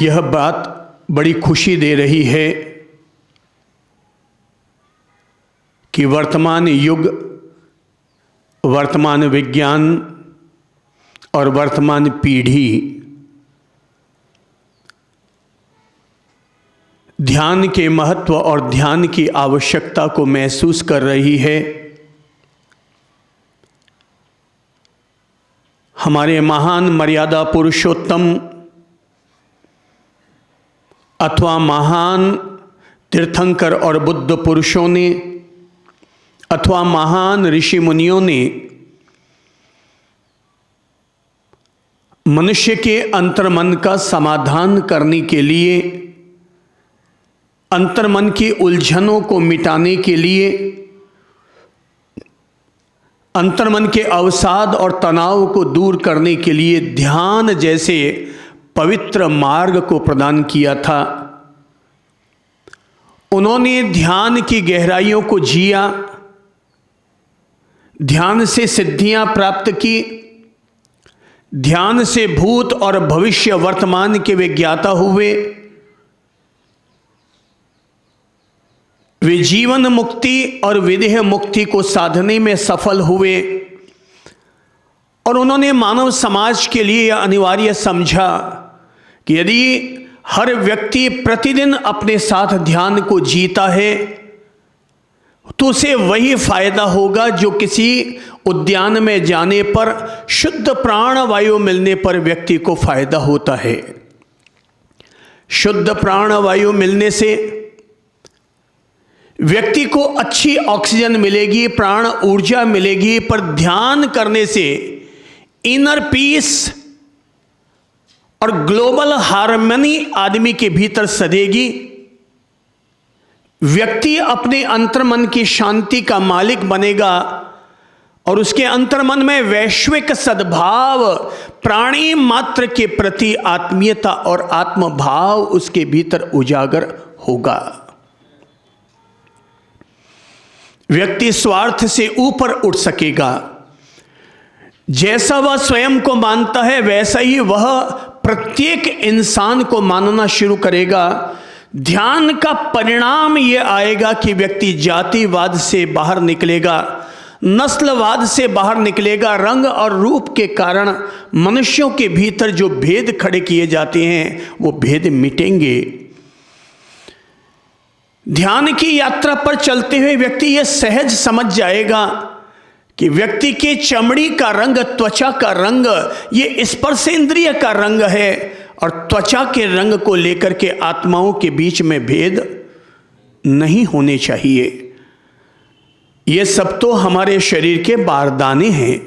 यह बात बड़ी खुशी दे रही है कि वर्तमान युग, वर्तमान विज्ञान और वर्तमान पीढ़ी ध्यान के महत्व और ध्यान की आवश्यकता को महसूस कर रही है। हमारे महान मर्यादा पुरुषोत्तम अथवा महान तीर्थंकर और बुद्ध पुरुषों ने अथवा महान ऋषि मुनियों ने मनुष्य के अंतर्मन का समाधान करने के लिए, अंतर्मन की उलझनों को मिटाने के लिए, अंतर्मन के अवसाद और तनाव को दूर करने के लिए ध्यान जैसे पवित्र मार्ग को प्रदान किया था। उन्होंने ध्यान की गहराइयों को जिया, ध्यान से सिद्धियां प्राप्त की, ध्यान से भूत और भविष्य वर्तमान के वे ज्ञाता हुए। वे जीवन मुक्ति और विदेह मुक्ति को साधने में सफल हुए और उन्होंने मानव समाज के लिए यह अनिवार्य समझा कि यदि हर व्यक्ति प्रतिदिन अपने साथ ध्यान को जीता है तो उसे वही फायदा होगा जो किसी उद्यान में जाने पर शुद्ध प्राण वायु मिलने पर व्यक्ति को फायदा होता है। शुद्ध प्राण वायु मिलने से व्यक्ति को अच्छी ऑक्सीजन मिलेगी, प्राण ऊर्जा मिलेगी, पर ध्यान करने से इनर पीस और ग्लोबल हार्मनी आदमी के भीतर सधेगी। व्यक्ति अपने अंतर्मन की शांति का मालिक बनेगा और उसके अंतर्मन में वैश्विक सद्भाव, प्राणी मात्र के प्रति आत्मीयता और आत्मभाव उसके भीतर उजागर होगा। व्यक्ति स्वार्थ से ऊपर उठ सकेगा। जैसा वह स्वयं को मानता है वैसा ही वह प्रत्येक इंसान को मानना शुरू करेगा। ध्यान का परिणाम यह आएगा कि व्यक्ति जातिवाद से बाहर निकलेगा, नस्लवाद से बाहर निकलेगा। रंग और रूप के कारण मनुष्यों के भीतर जो भेद खड़े किए जाते हैं वो भेद मिटेंगे। ध्यान की यात्रा पर चलते हुए व्यक्ति यह सहज समझ जाएगा कि व्यक्ति के चमड़ी का रंग, त्वचा का रंग, ये स्पर्शेंद्रिय का रंग है और त्वचा के रंग को लेकर के आत्माओं के बीच में भेद नहीं होने चाहिए। ये सब तो हमारे शरीर के बारदाने हैं।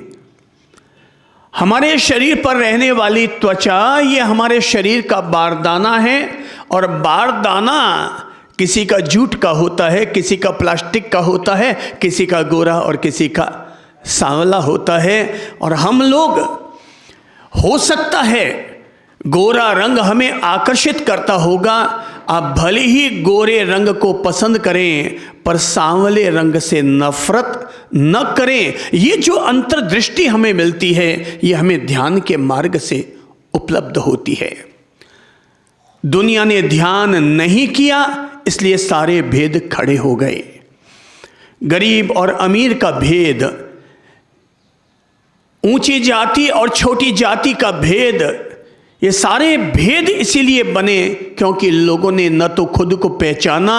हमारे शरीर पर रहने वाली त्वचा ये हमारे शरीर का बारदाना है और बारदाना किसी का जूट का होता है, किसी का प्लास्टिक का होता है, किसी का गोरा और किसी का सांवला होता है। और हम लोग, हो सकता है गोरा रंग हमें आकर्षित करता होगा, आप भले ही गोरे रंग को पसंद करें पर सांवले रंग से नफरत न करें। ये जो अंतर्दृष्टि हमें मिलती है ये हमें ध्यान के मार्ग से उपलब्ध होती है। दुनिया ने ध्यान नहीं किया इसलिए सारे भेद खड़े हो गए। गरीब और अमीर का भेद, ऊंची जाति और छोटी जाति का भेद, ये सारे भेद इसीलिए बने क्योंकि लोगों ने न तो खुद को पहचाना,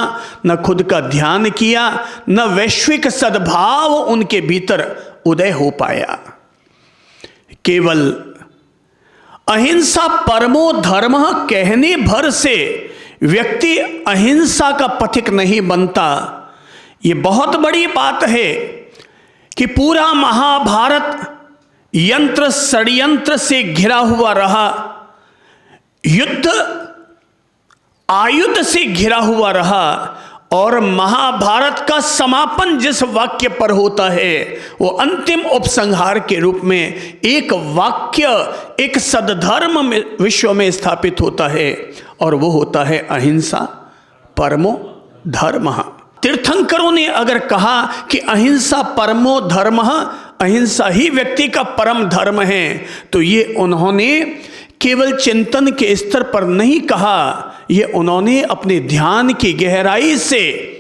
न खुद का ध्यान किया, न वैश्विक सद्भाव उनके भीतर उदय हो पाया। केवल अहिंसा परमो धर्मः कहने भर से व्यक्ति अहिंसा का पथिक नहीं बनता। ये बहुत बड़ी बात है कि पूरा महाभारत यंत्र षड्यंत्र से घिरा हुआ रहा, युद्ध आयुध से घिरा हुआ रहा और महाभारत का समापन जिस वाक्य पर होता है वो अंतिम उपसंहार के रूप में एक वाक्य, एक सद्धर्म में विश्व में स्थापित होता है और वो होता है अहिंसा परमो धर्मः। तीर्थंकरों ने अगर कहा कि अहिंसा परमो धर्मः, अहिंसा ही व्यक्ति का परम धर्म है, तो ये उन्होंने केवल चिंतन के स्तर पर नहीं कहा, ये उन्होंने अपने ध्यान की गहराई से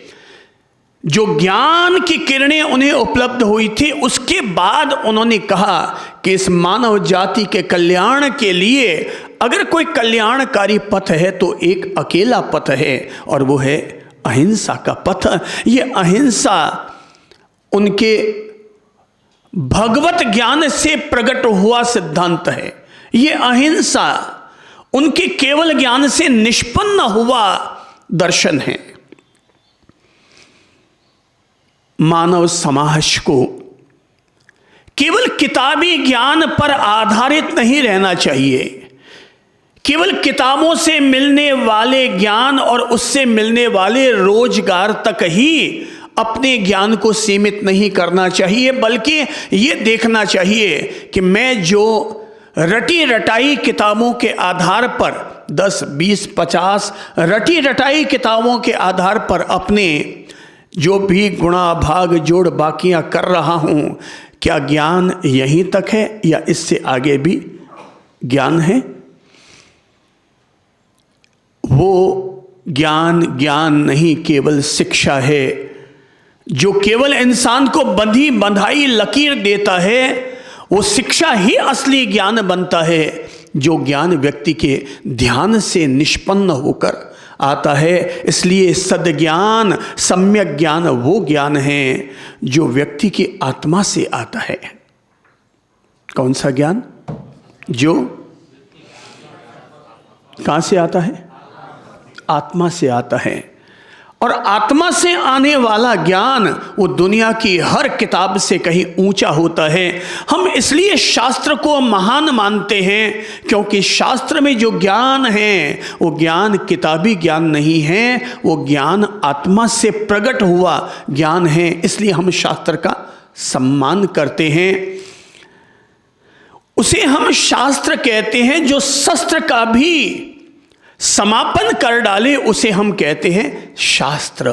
जो ज्ञान की किरणें उन्हें उपलब्ध हुई थी, उसके बाद उन्होंने कहा कि इस मानव जाति के कल्याण के लिए अगर कोई कल्याणकारी पथ है तो एक अकेला पथ है, और वो है अहिंसा का पथ। ये अहिंसा उनके भगवत ज्ञान से प्रकट हुआ सिद्धांत है। ये अहिंसा उनके केवल ज्ञान से निष्पन्न हुआ दर्शन है। मानव समाज को केवल किताबी ज्ञान पर आधारित नहीं रहना चाहिए। केवल किताबों से मिलने वाले ज्ञान और उससे मिलने वाले रोजगार तक ही अपने ज्ञान को सीमित नहीं करना चाहिए, बल्कि ये देखना चाहिए कि मैं जो रटी रटाई किताबों के आधार पर 10, 20, 50 रटी रटाई किताबों के आधार पर अपने जो भी गुणा भाग जोड़ बाकियां कर रहा हूं, क्या ज्ञान यहीं तक है या इससे आगे भी ज्ञान है? वो ज्ञान ज्ञान नहीं, केवल शिक्षा है, जो केवल इंसान को बंधी बंधाई लकीर देता है। वो शिक्षा ही असली ज्ञान बनता है, जो ज्ञान व्यक्ति के ध्यान से निष्पन्न होकर आता है। इसलिए सद्ज्ञान, सम्यक ज्ञान वो ज्ञान है जो व्यक्ति की आत्मा से आता है। कौन सा ज्ञान? जो कहां से आता है? आत्मा से आता है। और आत्मा से आने वाला ज्ञान वो दुनिया की हर किताब से कहीं ऊंचा होता है। हम इसलिए शास्त्र को महान मानते हैं, क्योंकि शास्त्र में जो ज्ञान है वो ज्ञान किताबी ज्ञान नहीं है, वो ज्ञान आत्मा से प्रकट हुआ ज्ञान है। इसलिए हम शास्त्र का सम्मान करते हैं। उसे हम शास्त्र कहते हैं। जो शस्त्र का भी समापन कर डाले उसे हम कहते हैं शास्त्र।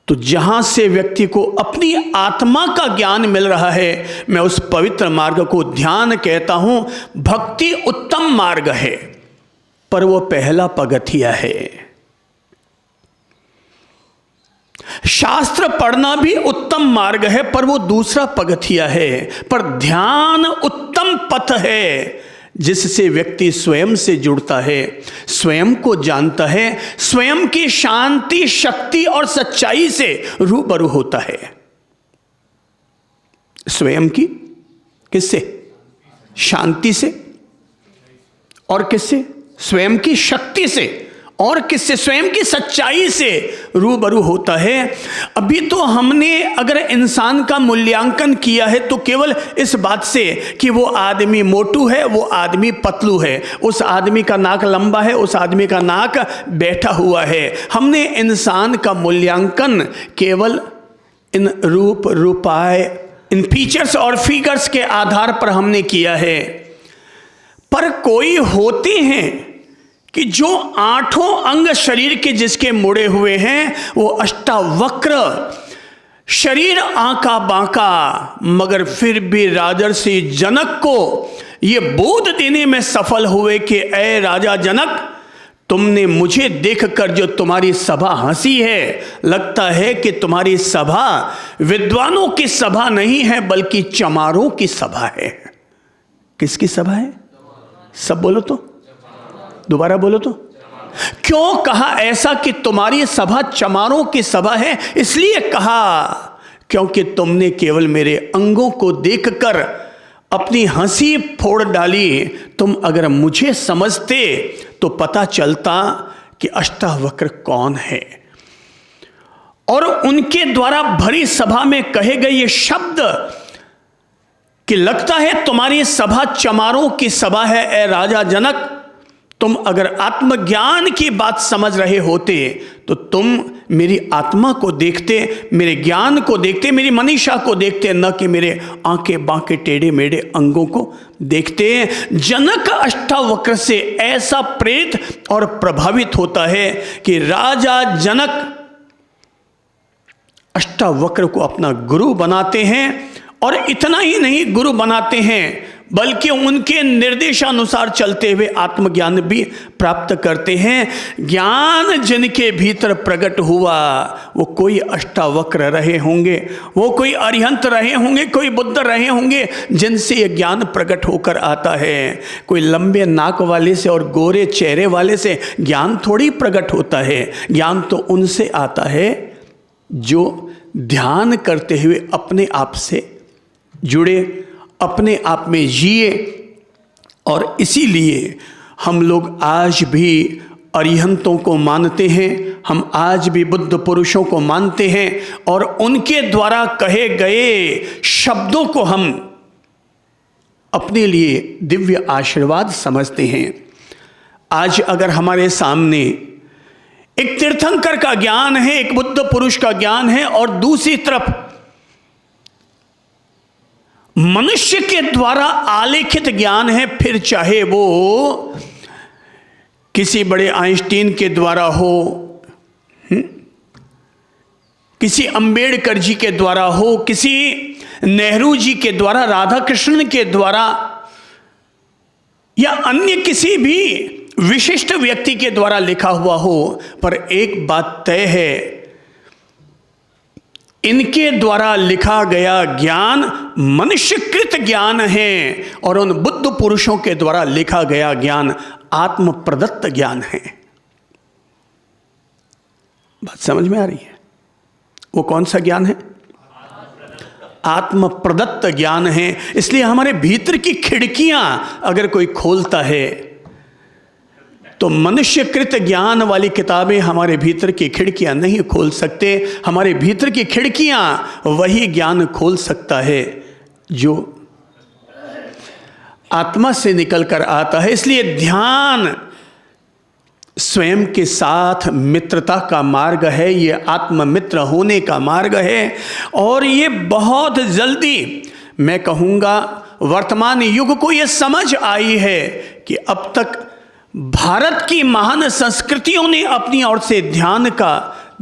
तो जहां से व्यक्ति को अपनी आत्मा का ज्ञान मिल रहा है, मैं उस पवित्र मार्ग को ध्यान कहता हूं। भक्ति उत्तम मार्ग है, पर वो पहला पगथिया है। शास्त्र पढ़ना भी उत्तम मार्ग है, पर वो दूसरा पगथिया है। पर ध्यान उत्तम पथ है, जिससे व्यक्ति स्वयं से जुड़ता है, स्वयं को जानता है, स्वयं की शांति, शक्ति और सच्चाई से रूबरू होता है। स्वयं की किससे? शांति से। और किससे? स्वयं की शक्ति से। और किससे? स्वयं की सच्चाई से रूबरू होता है। अभी तो हमने अगर इंसान का मूल्यांकन किया है तो केवल इस बात से कि वो आदमी मोटू है, वो आदमी पतलू है, उस आदमी का नाक लंबा है, उस आदमी का नाक बैठा हुआ है। हमने इंसान का मूल्यांकन केवल इन रूप रूपाय, इन फीचर्स और फिगर्स के आधार पर हमने किया है। पर कोई होते हैं कि जो 8 अंग शरीर के जिसके मुड़े हुए हैं, वो अष्टावक्र, शरीर आंका बांका, मगर फिर भी राजर्षि जनक को ये बोध देने में सफल हुए कि ऐ राजा जनक, तुमने मुझे देखकर जो तुम्हारी सभा हंसी है, लगता है कि तुम्हारी सभा विद्वानों की सभा नहीं है बल्कि चमारों की सभा है। किसकी सभा है? सब बोलो तो, दोबारा बोलो तो। क्यों कहा ऐसा कि तुम्हारी सभा चमारों की सभा है? इसलिए कहा क्योंकि तुमने केवल मेरे अंगों को देखकर अपनी हंसी फोड़ डाली। तुम अगर मुझे समझते तो पता चलता कि अष्टावक्र कौन है। और उनके द्वारा भरी सभा में कहे गए ये शब्द कि लगता है तुम्हारी सभा चमारों की सभा है, ए राजा जनक। तुम अगर आत्मज्ञान की बात समझ रहे होते तो तुम मेरी आत्मा को देखते, मेरे ज्ञान को देखते, मेरी मनीषा को देखते, न कि मेरे आंके बांके टेढ़े मेढ़े अंगों को देखते। जनक अष्टावक्र से ऐसा प्रेरित और प्रभावित होता है कि राजा जनक अष्टावक्र को अपना गुरु बनाते हैं। और इतना ही नहीं गुरु बनाते हैं बल्कि उनके निर्देशानुसार चलते हुए आत्मज्ञान भी प्राप्त करते हैं। ज्ञान जिनके भीतर प्रकट हुआ वो कोई अष्टावक्र रहे होंगे, वो कोई अरिहंत रहे होंगे, कोई बुद्ध रहे होंगे, जिनसे ये ज्ञान प्रकट होकर आता है। कोई लंबे नाक वाले से और गोरे चेहरे वाले से ज्ञान थोड़ी प्रकट होता है। ज्ञान तो उनसे आता है जो ध्यान करते हुए अपने आप से जुड़े, अपने आप में जिए। और इसीलिए हम लोग आज भी अरिहंतों को मानते हैं, हम आज भी बुद्ध पुरुषों को मानते हैं और उनके द्वारा कहे गए शब्दों को हम अपने लिए दिव्य आशीर्वाद समझते हैं। आज अगर हमारे सामने एक तीर्थंकर का ज्ञान है, एक बुद्ध पुरुष का ज्ञान है और दूसरी तरफ मनुष्य के द्वारा आलेखित ज्ञान है, फिर चाहे वो किसी बड़े आइंस्टीन के द्वारा हो, किसी अंबेडकर जी के द्वारा हो, किसी नेहरू जी के द्वारा, राधा कृष्णन के द्वारा या अन्य किसी भी विशिष्ट व्यक्ति के द्वारा लिखा हुआ हो, पर एक बात तय है, इनके द्वारा लिखा गया ज्ञान मनुष्यकृत ज्ञान है और उन बुद्ध पुरुषों के द्वारा लिखा गया ज्ञान आत्म प्रदत्त ज्ञान है। बात समझ में आ रही है? वो कौन सा ज्ञान है? आत्म प्रदत्त ज्ञान है। इसलिए हमारे भीतर की खिड़कियां अगर कोई खोलता है तो मनुष्यकृत ज्ञान वाली किताबें हमारे भीतर की खिड़कियां नहीं खोल सकते। हमारे भीतर की खिड़कियां वही ज्ञान खोल सकता है जो आत्मा से निकलकर आता है। इसलिए ध्यान स्वयं के साथ मित्रता का मार्ग है, ये आत्ममित्र होने का मार्ग है। और ये बहुत जल्दी, मैं कहूँगा वर्तमान युग को ये समझ आई है कि अब तक भारत की महान संस्कृतियों ने अपनी ओर से ध्यान का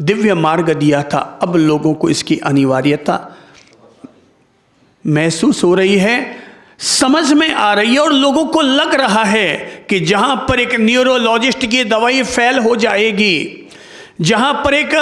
दिव्य मार्ग दिया था। अब लोगों को इसकी अनिवार्यता महसूस हो रही है, समझ में आ रही है और लोगों को लग रहा है कि जहां पर एक न्यूरोलॉजिस्ट की दवाई फेल हो जाएगी, जहां पर एक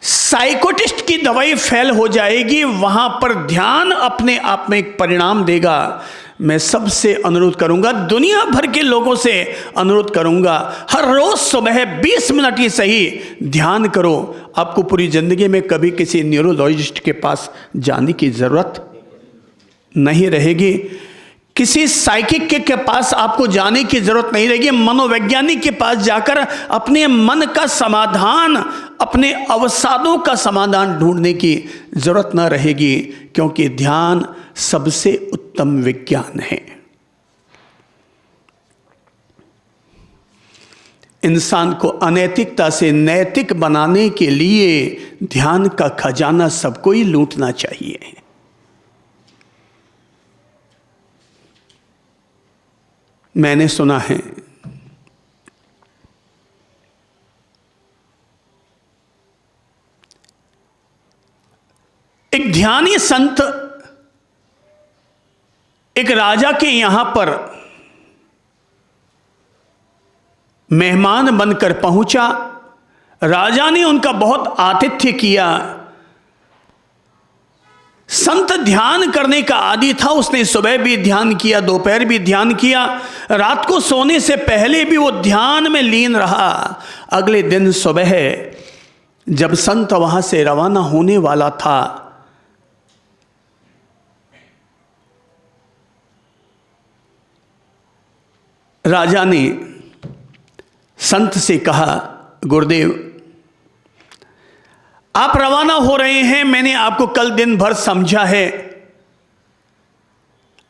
साइकोटिस्ट की दवाई फेल हो जाएगी, वहां पर ध्यान अपने आप में एक परिणाम देगा। मैं सबसे अनुरोध करूंगा, दुनिया भर के लोगों से अनुरोध करूंगा, हर रोज सुबह 20 मिनट ही सही ध्यान करो। आपको पूरी जिंदगी में कभी किसी न्यूरोलॉजिस्ट के पास जाने की जरूरत नहीं रहेगी, किसी साइकिक के पास आपको जाने की जरूरत नहीं रहेगी। मनोवैज्ञानिक के पास जाकर अपने मन का समाधान, अपने अवसादों का समाधान ढूंढने की जरूरत न रहेगी, क्योंकि ध्यान सबसे उत्तम विज्ञान है। इंसान को अनैतिकता से नैतिक बनाने के लिए ध्यान का खजाना सबको ही लूटना चाहिए। मैंने सुना है एक ध्यानी संत एक राजा के यहां पर मेहमान बनकर पहुंचा। राजा ने उनका बहुत आतिथ्य किया। संत ध्यान करने का आदी था, उसने सुबह भी ध्यान किया, दोपहर भी ध्यान किया, रात को सोने से पहले भी वो ध्यान में लीन रहा। अगले दिन सुबह जब संत वहां से रवाना होने वाला था, राजा ने संत से कहा, गुरुदेव आप रवाना हो रहे हैं, मैंने आपको कल दिन भर समझा है,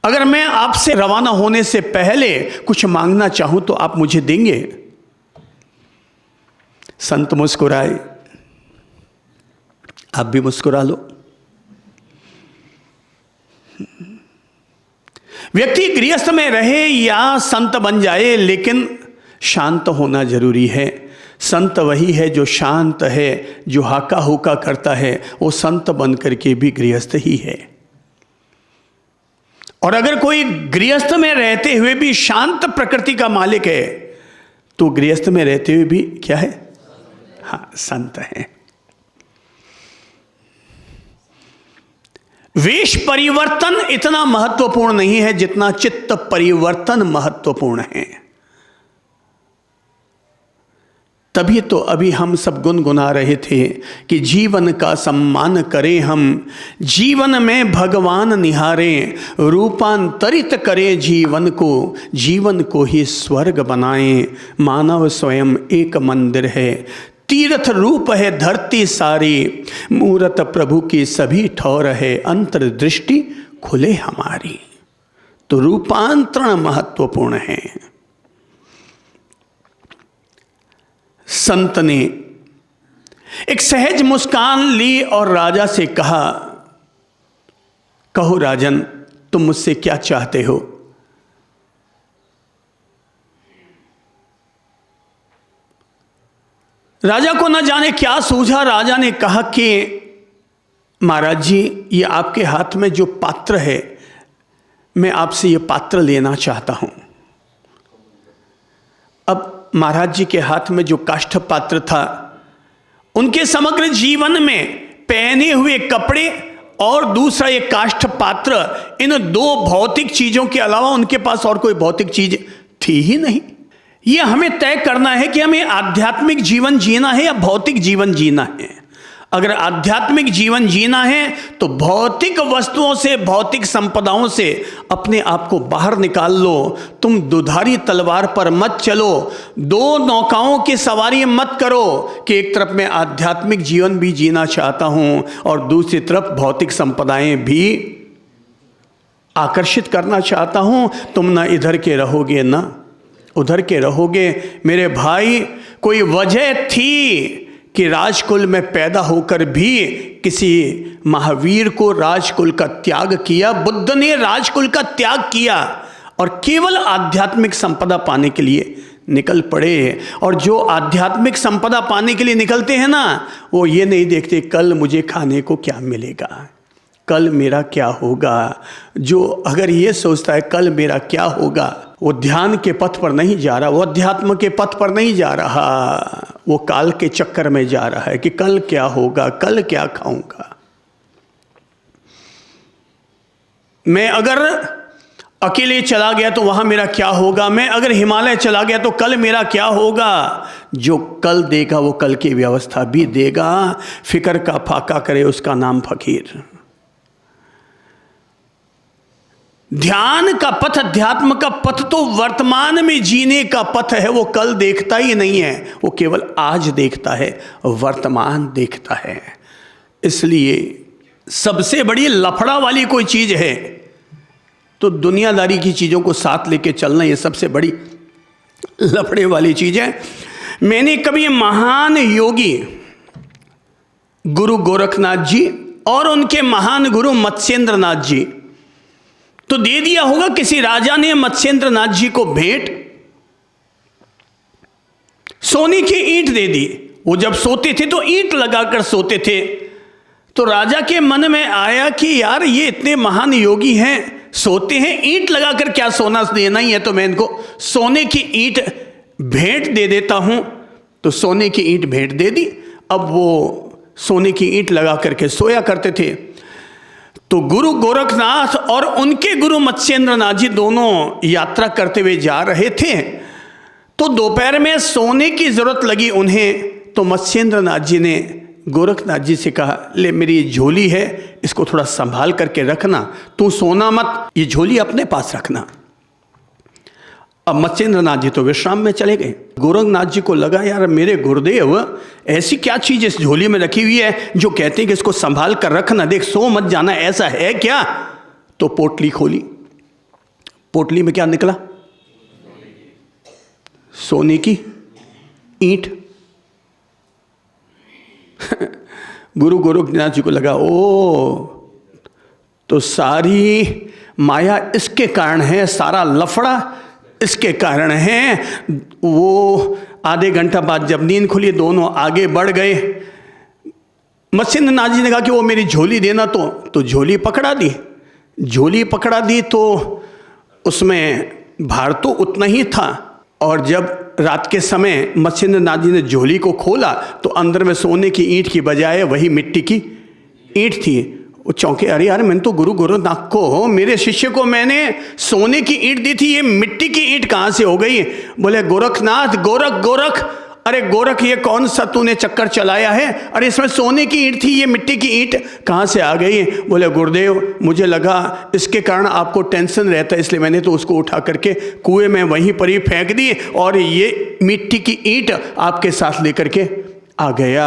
अगर मैं आपसे रवाना होने से पहले कुछ मांगना चाहूं तो आप मुझे देंगे? संत मुस्कुराए। आप भी मुस्कुरा लो। व्यक्ति गृहस्थ में रहे या संत बन जाए, लेकिन शांत होना जरूरी है। संत वही है जो शांत है, जो हाका हुका करता है, वो संत बन करके भी गृहस्थ ही है। और अगर कोई गृहस्थ में रहते हुए भी शांत प्रकृति का मालिक है तो गृहस्थ में रहते हुए भी क्या है? हाँ, संत है। वेश परिवर्तन इतना महत्वपूर्ण नहीं है जितना चित्त परिवर्तन महत्वपूर्ण है। तभी तो अभी हम सब गुनगुना रहे थे कि जीवन का सम्मान करें हम, जीवन में भगवान निहारें, रूपांतरित करें जीवन को ही स्वर्ग बनाएं। मानव स्वयं एक मंदिर है, तीर्थ रूप है धरती सारी, मूरत प्रभु की सभी ठौर है, अंतर्दृष्टि खुले हमारी। तो रूपांतरण महत्वपूर्ण है। संत ने एक सहज मुस्कान ली और राजा से कहा, कहो राजन, तुम मुझसे क्या चाहते हो? राजा को न जाने क्या सूझा। राजा ने कहा कि महाराज जी, ये आपके हाथ में जो पात्र है, मैं आपसे ये पात्र लेना चाहता हूं। अब महाराज जी के हाथ में जो काष्ठ पात्र था, उनके समग्र जीवन में पहने हुए कपड़े और दूसरा ये काष्ठ पात्र, इन दो भौतिक चीजों के अलावा उनके पास और कोई भौतिक चीज थी ही नहीं। ये हमें तय करना है कि हमें आध्यात्मिक जीवन जीना है या भौतिक जीवन जीना है। अगर आध्यात्मिक जीवन जीना है तो भौतिक वस्तुओं से, भौतिक संपदाओं से अपने आप को बाहर निकाल लो। तुम दुधारी तलवार पर मत चलो, दो नौकाओं की सवारी मत करो कि एक तरफ मैं आध्यात्मिक जीवन भी जीना चाहता हूं और दूसरी तरफ भौतिक संपदाएं भी आकर्षित करना चाहता हूं। तुम ना इधर के रहोगे ना उधर के रहोगे। मेरे भाई, कोई वजह थी कि राजकुल में पैदा होकर भी किसी महावीर को राजकुल का त्याग किया। बुद्ध ने राजकुल का त्याग किया और केवल आध्यात्मिक संपदा पाने के लिए निकल पड़े। और जो आध्यात्मिक संपदा पाने के लिए निकलते हैं ना, वो ये नहीं देखते कल मुझे खाने को क्या मिलेगा, कल मेरा क्या होगा। जो अगर ये सोचता है कल मेरा क्या होगा, वो ध्यान के पथ पर नहीं जा रहा, वो अध्यात्म के पथ पर नहीं जा रहा, वो काल के चक्कर में जा रहा है कि कल क्या होगा, कल क्या खाऊंगा। मैं अगर अकेले चला गया तो वहां मेरा क्या होगा, मैं अगर हिमालय चला गया तो कल मेरा क्या होगा। जो कल देगा वो कल की व्यवस्था भी देगा। फिक्र का फाका करे उसका नाम फकीर। ध्यान का पथ, अध्यात्म का पथ तो वर्तमान में जीने का पथ है। वो कल देखता ही नहीं है, वो केवल आज देखता है, वर्तमान देखता है। इसलिए सबसे बड़ी लफड़ा वाली कोई चीज है तो दुनियादारी की चीजों को साथ लेके चलना, ये सबसे बड़ी लफड़े वाली चीज है। मैंने कभी महान योगी गुरु गोरखनाथ जी और उनके महान गुरु मत्स्येंद्र नाथ जी, तो दे दिया होगा किसी राजा ने मत्स्येंद्र नाथ जी को भेंट, सोने की ईंट दे दी। वो जब सोते थे तो ईंट लगाकर सोते थे। तो राजा के मन में आया कि यार ये इतने महान योगी हैं, सोते हैं, ईंट लगाकर क्या सोना देना ही है, तो मैं इनको सोने की ईंट भेंट दे देता हूं। तो सोने की ईंट भेंट दे दी। अब वो सोने की ईंट लगा करके सोया करते थे। तो गुरु गोरखनाथ और उनके गुरु मत्स्येंद्र नाथ जी दोनों यात्रा करते हुए जा रहे थे। तो दोपहर में सोने की जरूरत लगी उन्हें। तो मत्स्येंद्र नाथ जी ने गोरखनाथ जी से कहा, ले मेरी झोली है, इसको थोड़ा संभाल करके रखना, तू सोना मत, ये झोली अपने पास रखना। अब मत्स्येंद्र नाथ जी तो विश्राम में चले गए। गोरखनाथ जी को लगा यार मेरे गुरुदेव ऐसी क्या चीज इस झोली में रखी हुई है जो कहते हैं कि इसको संभाल कर रखना, देख सो मत जाना, ऐसा है क्या। तो पोटली खोली, पोटली में क्या निकला, सोने की ईंट। गुरु गोरखनाथ जी को लगा ओ, तो सारी माया इसके कारण है, सारा लफड़ा इसके कारण है। वो आधे घंटा बाद जब नींद खुली दोनों आगे बढ़ गए। मत्स्येंद्र नाथ जी ने कहा कि वो मेरी झोली देना, तो झोली पकड़ा दी। झोली पकड़ा दी तो उसमें भार तो उतना ही था, और जब रात के समय मत्स्येंद्रनाथ जी ने झोली को खोला तो अंदर में सोने की ईंट की बजाय वही मिट्टी की ईंट थी। वो चौंके, अरे यार मैंने तो गुरुनाथ को, मेरे शिष्य को मैंने सोने की ईंट दी थी, ये मिट्टी की ईंट कहाँ से हो गई? बोले गोरखनाथ, गोरख, अरे गोरख ये कौन सा तूने चक्कर चलाया है? अरे इसमें सोने की ईंट थी, ये मिट्टी की ईंट कहाँ से आ गई? बोले गुरुदेव मुझे लगा इसके कारण आपको टेंशन रहता है, इसलिए मैंने तो उसको उठा करके कुएं में वहीं पर ही फेंक दी और ये मिट्टी की ईंट आपके साथ लेकर के आ गया।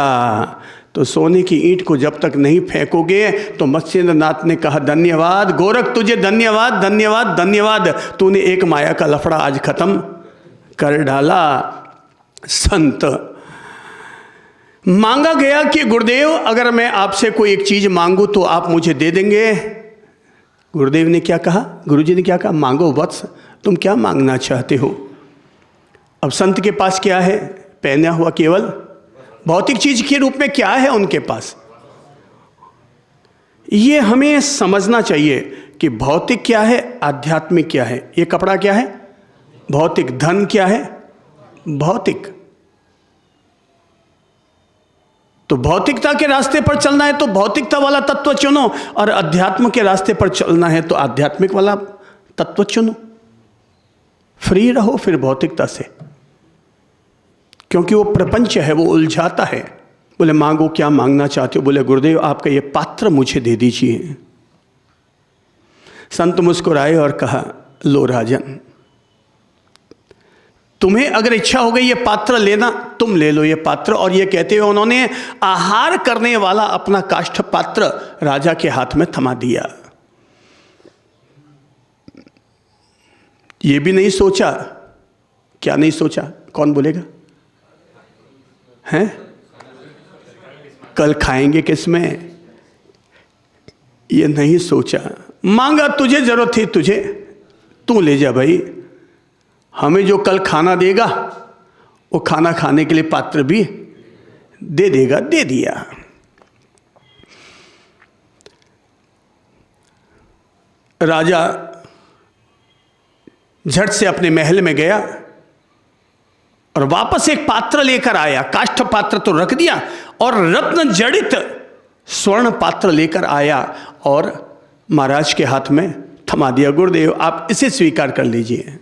तो सोने की ईंट को जब तक नहीं फेंकोगे, तो मत्स्येंद्रनाथ ने कहा धन्यवाद गोरख, तुझे धन्यवाद धन्यवाद धन्यवाद, तूने एक माया का लफड़ा आज खत्म कर डाला। संत मांगा गया कि गुरुदेव अगर मैं आपसे कोई एक चीज मांगू तो आप मुझे दे देंगे? गुरुदेव ने क्या कहा, गुरुजी ने क्या कहा? मांगो वत्स, तुम क्या मांगना चाहते हो? अब संत के पास क्या है? पहना हुआ केवल भौतिक चीज के रूप में क्या है उनके पास? ये हमें समझना चाहिए कि भौतिक क्या है, आध्यात्मिक क्या है। ये कपड़ा क्या है? भौतिक। धन क्या है? भौतिक। तो भौतिकता के रास्ते पर चलना है तो भौतिकता वाला तत्व चुनो, और अध्यात्म के रास्ते पर चलना है तो आध्यात्मिक वाला तत्व चुनो। फ्री रहो फिर भौतिकता से, क्योंकि वो प्रपंच है, वो उलझाता है। बोले मांगो, क्या मांगना चाहते हो? बोले गुरुदेव आपका ये पात्र मुझे दे दीजिए। संत मुस्कुराए और कहा लो राजन, तुम्हें अगर इच्छा हो गई ये पात्र लेना, तुम ले लो ये पात्र। और ये कहते हुए उन्होंने आहार करने वाला अपना काष्ठ पात्र राजा के हाथ में थमा दिया। ये भी नहीं सोचा, क्या नहीं सोचा? कौन बोलेगा? हैं? कल खाएंगे किसमें? ये नहीं सोचा। मांगा, तुझे जरूरत थी, तुझे, तू ले जा भाई। हमें जो कल खाना देगा वो खाना खाने के लिए पात्र भी दे देगा। दे दिया। राजा झट से अपने महल में गया और वापस एक पात्र लेकर आया। काष्ठ पात्र तो रख दिया और रत्न जड़ित स्वर्ण पात्र लेकर आया और महाराज के हाथ में थमा दिया। गुरुदेव आप इसे स्वीकार कर लीजिए।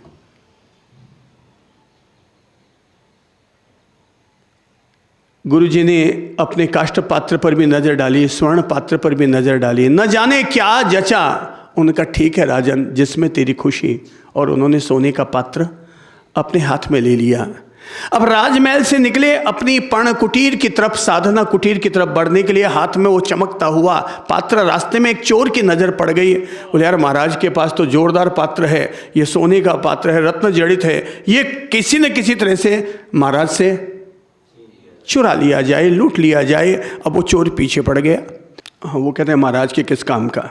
गुरुजी ने अपने काष्ठ पात्र पर भी नजर डाली, स्वर्ण पात्र पर भी नजर डाली। न जाने क्या जचा उनका। ठीक है राजन, जिसमें तेरी खुशी। और उन्होंने सोने का पात्र अपने हाथ में ले लिया। अब राजमहल से निकले अपनी पर्ण कुटीर की तरफ, साधना कुटीर की तरफ बढ़ने के लिए। हाथ में वो चमकता हुआ पात्र, रास्ते में एक चोर की नजर पड़ गई। बोले यार महाराज के पास तो जोरदार पात्र है, ये सोने का पात्र है, रत्न जड़ित है, ये किसी न किसी तरह से महाराज से चुरा लिया जाए, लूट लिया जाए। अब वो चोर पीछे पड़ गया। वो कहते हैं महाराज के किस काम का?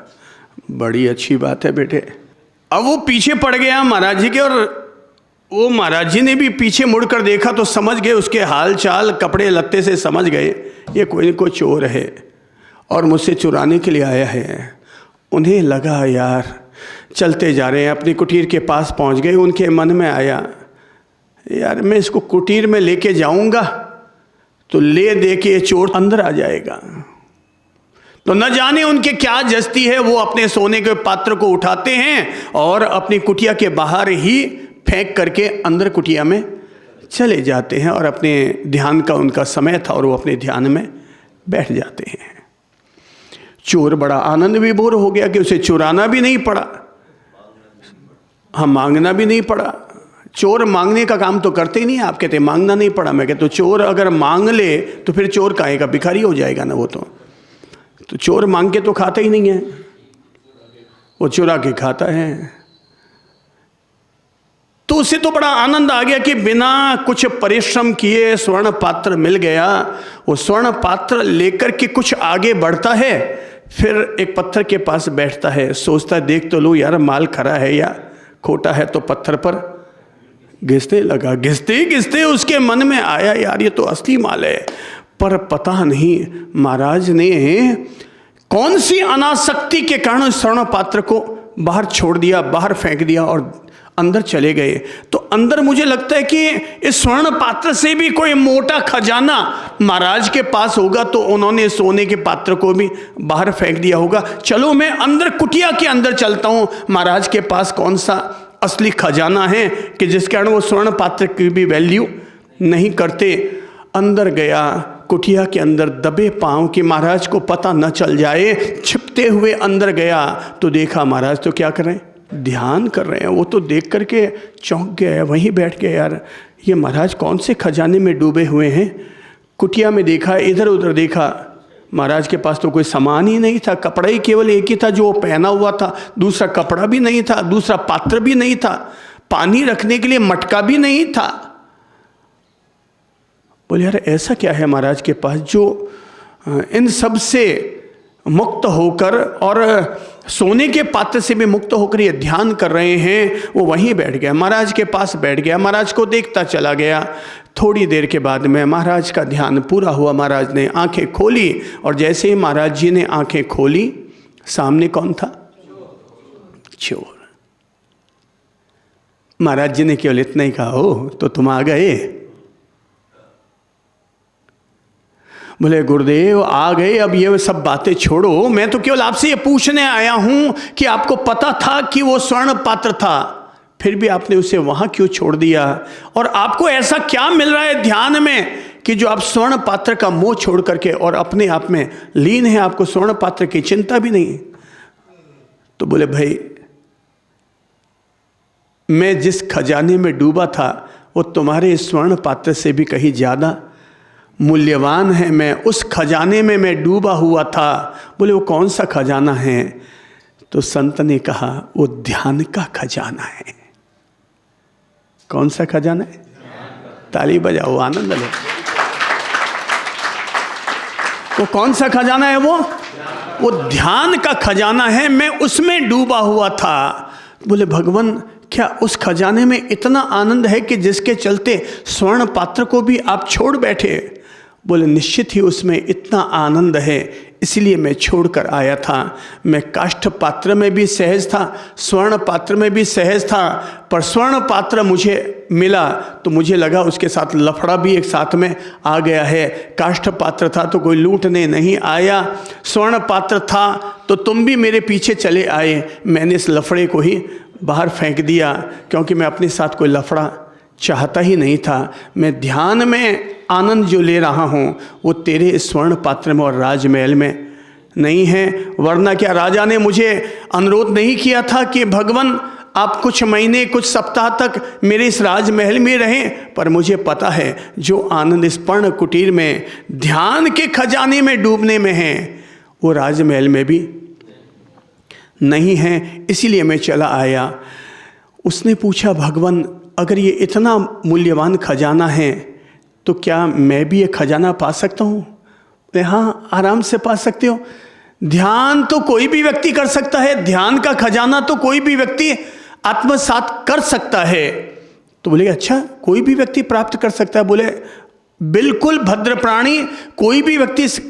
बड़ी अच्छी बात है बेटे। अब वो पीछे पड़ गया महाराज जी के, और वो महाराज जी ने भी पीछे मुड़कर देखा तो समझ गए, उसके हाल चाल कपड़े लत्ते से समझ गए ये कोई न कोई चोर है और मुझसे चुराने के लिए आया है। उन्हें लगा यार, चलते जा रहे हैं, अपनी कुटीर के पास पहुंच गए। उनके मन में आया यार मैं इसको कुटीर में लेके जाऊंगा तो ले दे के चोर अंदर आ जाएगा। तो न जाने उनके क्या जस्ती है, वो अपने सोने के पात्र को उठाते हैं और अपनी कुटिया के बाहर ही फेंक करके अंदर कुटिया में चले जाते हैं। और अपने ध्यान का उनका समय था और वो अपने ध्यान में बैठ जाते हैं। चोर बड़ा आनंद विभोर हो गया कि उसे चुराना भी नहीं पड़ा, हम मांगना भी नहीं पड़ा। चोर मांगने का काम तो करते ही नहीं। आप कहते मांगना नहीं पड़ा, मैं कहता तो चोर अगर मांग ले तो फिर चोर काहे का? भिखारी हो जाएगा ना वो। तो चोर मांग के तो खाता ही नहीं है, वो चुरा के खाता है। तो उसे तो बड़ा आनंद आ गया कि बिना कुछ परिश्रम किए स्वर्ण पात्र मिल गया। वो स्वर्ण पात्र लेकर के कुछ आगे बढ़ता है, फिर एक पत्थर के पास बैठता है, सोचता है देख तो लो यार माल खरा है या खोटा है। तो पत्थर पर घिसने लगा। घिसते घिसते उसके मन में आया यार ये तो असली माल है। पर पता नहीं महाराज ने कौन सी अनासक्ति के कारण स्वर्ण पात्र को बाहर छोड़ दिया, बाहर फेंक दिया और अंदर चले गए। तो अंदर मुझे लगता है कि इस स्वर्ण पात्र से भी कोई मोटा खजाना महाराज के पास होगा, तो उन्होंने सोने के पात्र को भी बाहर फेंक दिया होगा। चलो मैं अंदर कुटिया के अंदर चलता हूँ, महाराज के पास कौन सा असली खजाना है कि जिसके कारण वो स्वर्ण पात्र की भी वैल्यू नहीं करते। अंदर गया, कुटिया के अंदर दबे पांव कि महाराज को पता न चल जाए, छिपते हुए अंदर गया तो देखा महाराज तो क्या कर रहे हैं, ध्यान कर रहे हैं। वो तो देख करके चौंक गया, वहीं बैठ गया, यार ये महाराज कौन से खजाने में डूबे हुए हैं। कुटिया में देखा, इधर उधर देखा, महाराज के पास तो कोई सामान ही नहीं था, कपड़ा ही केवल एक ही था जो वो पहना हुआ था, दूसरा कपड़ा भी नहीं था, दूसरा पात्र भी नहीं था, पानी रखने के लिए मटका भी नहीं था। बोले यार ऐसा क्या है महाराज के पास जो इन सब से मुक्त होकर और सोने के पात्र से भी मुक्त होकर ये ध्यान कर रहे हैं। वो वहीं बैठ गया, महाराज के पास बैठ गया, महाराज को देखता चला गया। थोड़ी देर के बाद में महाराज का ध्यान पूरा हुआ, महाराज ने आंखें खोली और जैसे ही महाराज जी ने आंखें खोली, सामने कौन था, चोर। महाराज जी ने केवल इतना ही कहा, हो तो तुम आ गए। बोले गुरुदेव आ गए, अब ये सब बातें छोड़ो, मैं तो केवल आपसे ये पूछने आया हूं कि आपको पता था कि वो स्वर्ण पात्र था, फिर भी आपने उसे वहां क्यों छोड़ दिया, और आपको ऐसा क्या मिल रहा है ध्यान में कि जो आप स्वर्ण पात्र का मोह छोड़ करके और अपने आप में लीन है, आपको स्वर्ण पात्र की चिंता भी नहीं। तो बोले भाई मैं जिस खजाने में डूबा था वो तुम्हारे स्वर्ण पात्र से भी कहीं ज्यादा मूल्यवान है, मैं उस खजाने में मैं डूबा हुआ था। बोले वो कौन सा खजाना है? तो संत ने कहा वो ध्यान का खजाना है। कौन सा खजाना है? ताली बजाओ, आनंद लो। वो कौन सा खजाना है? वो ध्यान का खजाना है, मैं उसमें डूबा हुआ था। बोले भगवान क्या उस खजाने में इतना आनंद है कि जिसके चलते स्वर्ण पात्र को भी आप छोड़ बैठे? बोले निश्चित ही उसमें इतना आनंद है, इसलिए मैं छोड़कर आया था। मैं काष्ठ पात्र में भी सहज था, स्वर्ण पात्र में भी सहज था, पर स्वर्ण पात्र मुझे मिला तो मुझे लगा उसके साथ लफड़ा भी एक साथ में आ गया है। काष्ठ पात्र था तो कोई लूटने नहीं आया, स्वर्ण पात्र था तो तुम भी मेरे पीछे चले आए, मैंने इस लफड़े को ही बाहर फेंक दिया क्योंकि मैं अपने साथ कोई लफड़ा चाहता ही नहीं था। मैं ध्यान में आनंद जो ले रहा हूँ वो तेरे स्वर्ण पात्र में और राजमहल में नहीं है। वरना क्या राजा ने मुझे अनुरोध नहीं किया था कि भगवान आप कुछ महीने कुछ सप्ताह तक मेरे इस राजमहल में रहें? पर मुझे पता है जो आनंद इस पर्ण कुटीर में ध्यान के खजाने में डूबने में है वो राजमहल में भी नहीं है, इसीलिए मैं चला आया। उसने पूछा भगवान अगर ये इतना मूल्यवान खजाना है तो क्या मैं भी ये खजाना पा सकता हूँ? हाँ आराम से पा सकते हो। ध्यान तो कोई भी व्यक्ति कर सकता है, ध्यान का खजाना तो कोई भी व्यक्ति आत्मसात कर सकता है। तो बोले अच्छा कोई भी व्यक्ति प्राप्त कर सकता है? बोले बिल्कुल भद्र प्राणी, कोई भी व्यक्ति इस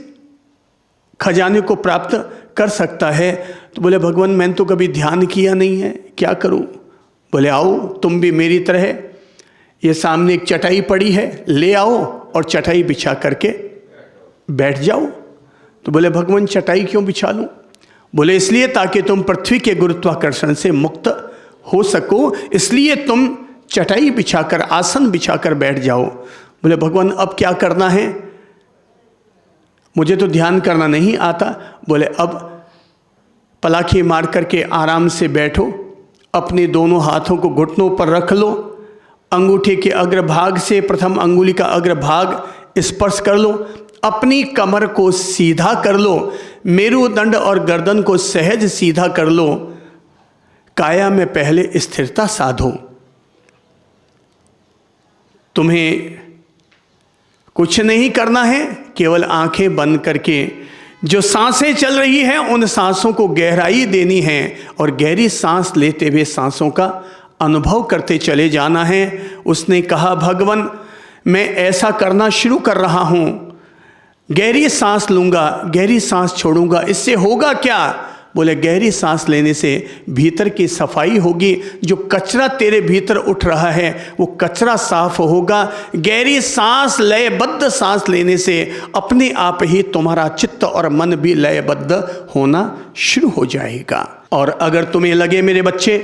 खजाने को प्राप्त कर सकता है। तो बोले भगवान मैंने तो कभी ध्यान किया नहीं है, क्या करूं? बोले आओ तुम भी मेरी तरह, ये सामने एक चटाई पड़ी है, ले आओ और चटाई बिछा करके बैठ जाओ। तो बोले भगवान चटाई क्यों बिछा लूं? बोले इसलिए ताकि तुम पृथ्वी के गुरुत्वाकर्षण से मुक्त हो सको, इसलिए तुम चटाई बिछाकर आसन बिछाकर बैठ जाओ। बोले भगवान अब क्या करना है? मुझे तो ध्यान करना नहीं आता। बोले अब पलाखी मार करके आराम से बैठो, अपने दोनों हाथों को घुटनों पर रख लो, अंगूठे के अग्रभाग से प्रथम अंगुली का अग्रभाग स्पर्श कर लो, अपनी कमर को सीधा कर लो, मेरुदंड और गर्दन को सहज सीधा कर लो, काया में पहले स्थिरता साधो। तुम्हें कुछ नहीं करना है, केवल आंखें बंद करके जो सांसें चल रही हैं उन सांसों को गहराई देनी है और गहरी सांस लेते हुए सांसों का अनुभव करते चले जाना है। उसने कहा भगवान मैं ऐसा करना शुरू कर रहा हूँ, गहरी सांस लूँगा, गहरी सांस छोड़ूंगा, इससे होगा क्या? बोले गहरी सांस लेने से भीतर की सफाई होगी, जो कचरा तेरे भीतर उठ रहा है वो कचरा साफ होगा। गहरी सांस, लयबद्ध सांस लेने से अपने आप ही तुम्हारा चित्त और मन भी लयबद्ध होना शुरू हो जाएगा। और अगर तुम्हें लगे मेरे बच्चे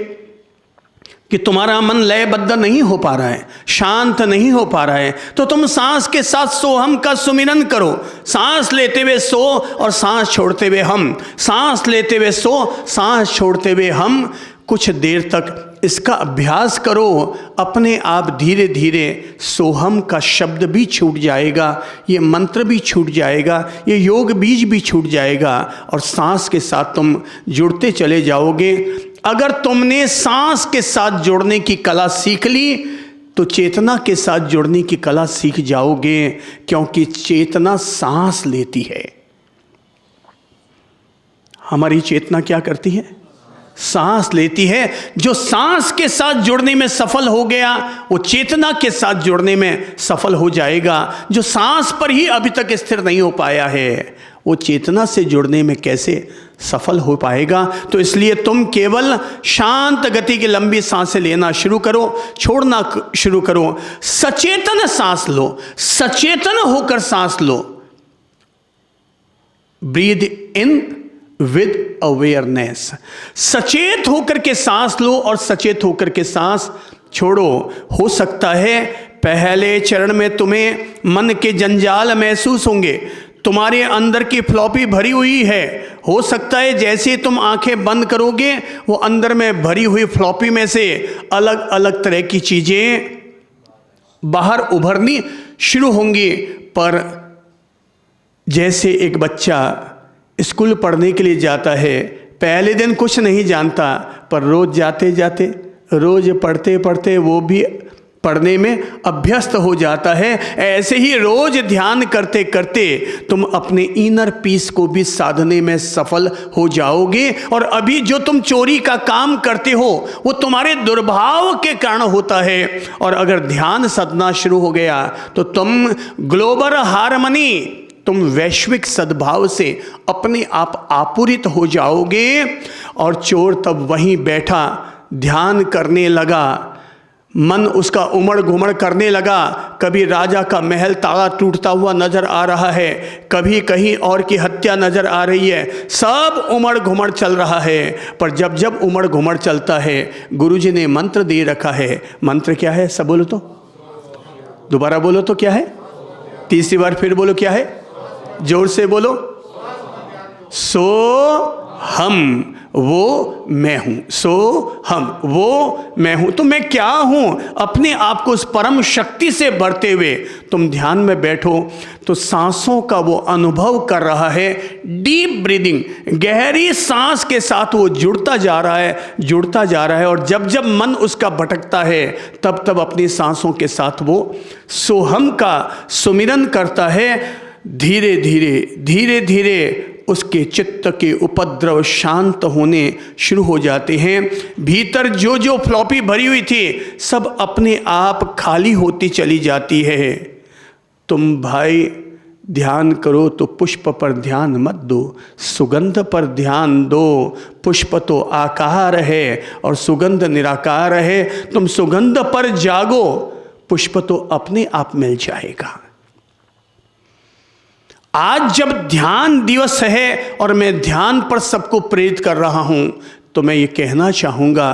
कि तुम्हारा मन लयबद्ध नहीं हो पा रहा है, शांत नहीं हो पा रहा है, तो तुम सांस के साथ सोहम का सुमिरन करो। सांस लेते हुए सो और सांस छोड़ते हुए हम, सांस लेते हुए सो, सांस छोड़ते हुए हम। कुछ देर तक इसका अभ्यास करो, अपने आप धीरे धीरे सोहम का शब्द भी छूट जाएगा, ये मंत्र भी छूट जाएगा, ये योग बीज भी छूट जाएगा और सांस के साथ तुम जुड़ते चले जाओगे। अगर तुमने सांस के साथ जुड़ने की कला सीख ली तो चेतना के साथ जुड़ने की कला सीख जाओगे, क्योंकि चेतना सांस लेती है। हमारी चेतना क्या करती है? सांस लेती है। जो सांस के साथ जुड़ने में सफल हो गया वो चेतना के साथ जुड़ने में सफल हो जाएगा। जो सांस पर ही अभी तक स्थिर नहीं हो पाया है वो चेतना से जुड़ने में कैसे सफल हो पाएगा? तो इसलिए तुम केवल शांत गति की लंबी सांसें लेना शुरू करो, छोड़ना शुरू करो। सचेतन सांस लो, सचेतन होकर सांस लो। ब्रीद इन विद अवेयरनेस, सचेत होकर के सांस लो और सचेत होकर के सांस छोड़ो। हो सकता है पहले चरण में तुम्हें मन के जंजाल महसूस होंगे, तुम्हारे अंदर की फ्लॉपी भरी हुई है। हो सकता है जैसे तुम आंखें बंद करोगे वो अंदर में भरी हुई फ्लॉपी में से अलग अलग तरह की चीजें बाहर उभरनी शुरू होंगी। पर जैसे एक बच्चा स्कूल पढ़ने के लिए जाता है, पहले दिन कुछ नहीं जानता, पर रोज जाते जाते, रोज पढ़ते पढ़ते वो भी पढ़ने में अभ्यस्त हो जाता है। ऐसे ही रोज ध्यान करते करते तुम अपने इनर पीस को भी साधने में सफल हो जाओगे। और अभी जो तुम चोरी का काम करते हो वो तुम्हारे दुर्भाव के कारण होता है, और अगर ध्यान साधना शुरू हो गया तो तुम ग्लोबल हार्मनी, तुम वैश्विक सद्भाव से अपने आप आपूरित हो जाओगे। और चोर तब वहीं बैठा ध्यान करने लगा, मन उसका उमड़ घुमड़ करने लगा। कभी राजा का महल ताला टूटता हुआ नजर आ रहा है, कभी कहीं और की हत्या नजर आ रही है, सब उमड़ घुमड़ चल रहा है। पर जब जब उमड़ घुमड़ चलता है गुरुजी ने मंत्र दे रखा है। मंत्र क्या है? सब बोलो तो, दोबारा बोलो तो क्या है? तीसरी बार फिर बोलो क्या है? जोर से बोलो। सो हम वो मैं हूं, सो हम वो मैं हूं। तो मैं क्या हूं? अपने आप को उस परम शक्ति से भरते हुए तुम ध्यान में बैठो तो सांसों का वो अनुभव कर रहा है। डीप ब्रीदिंग, गहरी सांस के साथ वो जुड़ता जा रहा है, जुड़ता जा रहा है। और जब जब मन उसका भटकता है तब तब अपनी सांसों के साथ वो सोहम का सुमिरन करता है। धीरे धीरे धीरे धीरे उसके चित्त के उपद्रव शांत होने शुरू हो जाते हैं। भीतर जो जो फ्लॉपी भरी हुई थी सब अपने आप खाली होती चली जाती है। तुम भाई ध्यान करो तो पुष्प पर ध्यान मत दो, सुगंध पर ध्यान दो। पुष्प तो आकार है और सुगंध निराकार है। तुम सुगंध पर जागो, पुष्प तो अपने आप मिल जाएगा। आज जब ध्यान दिवस है और मैं ध्यान पर सबको प्रेरित कर रहा हूं तो मैं ये कहना चाहूँगा,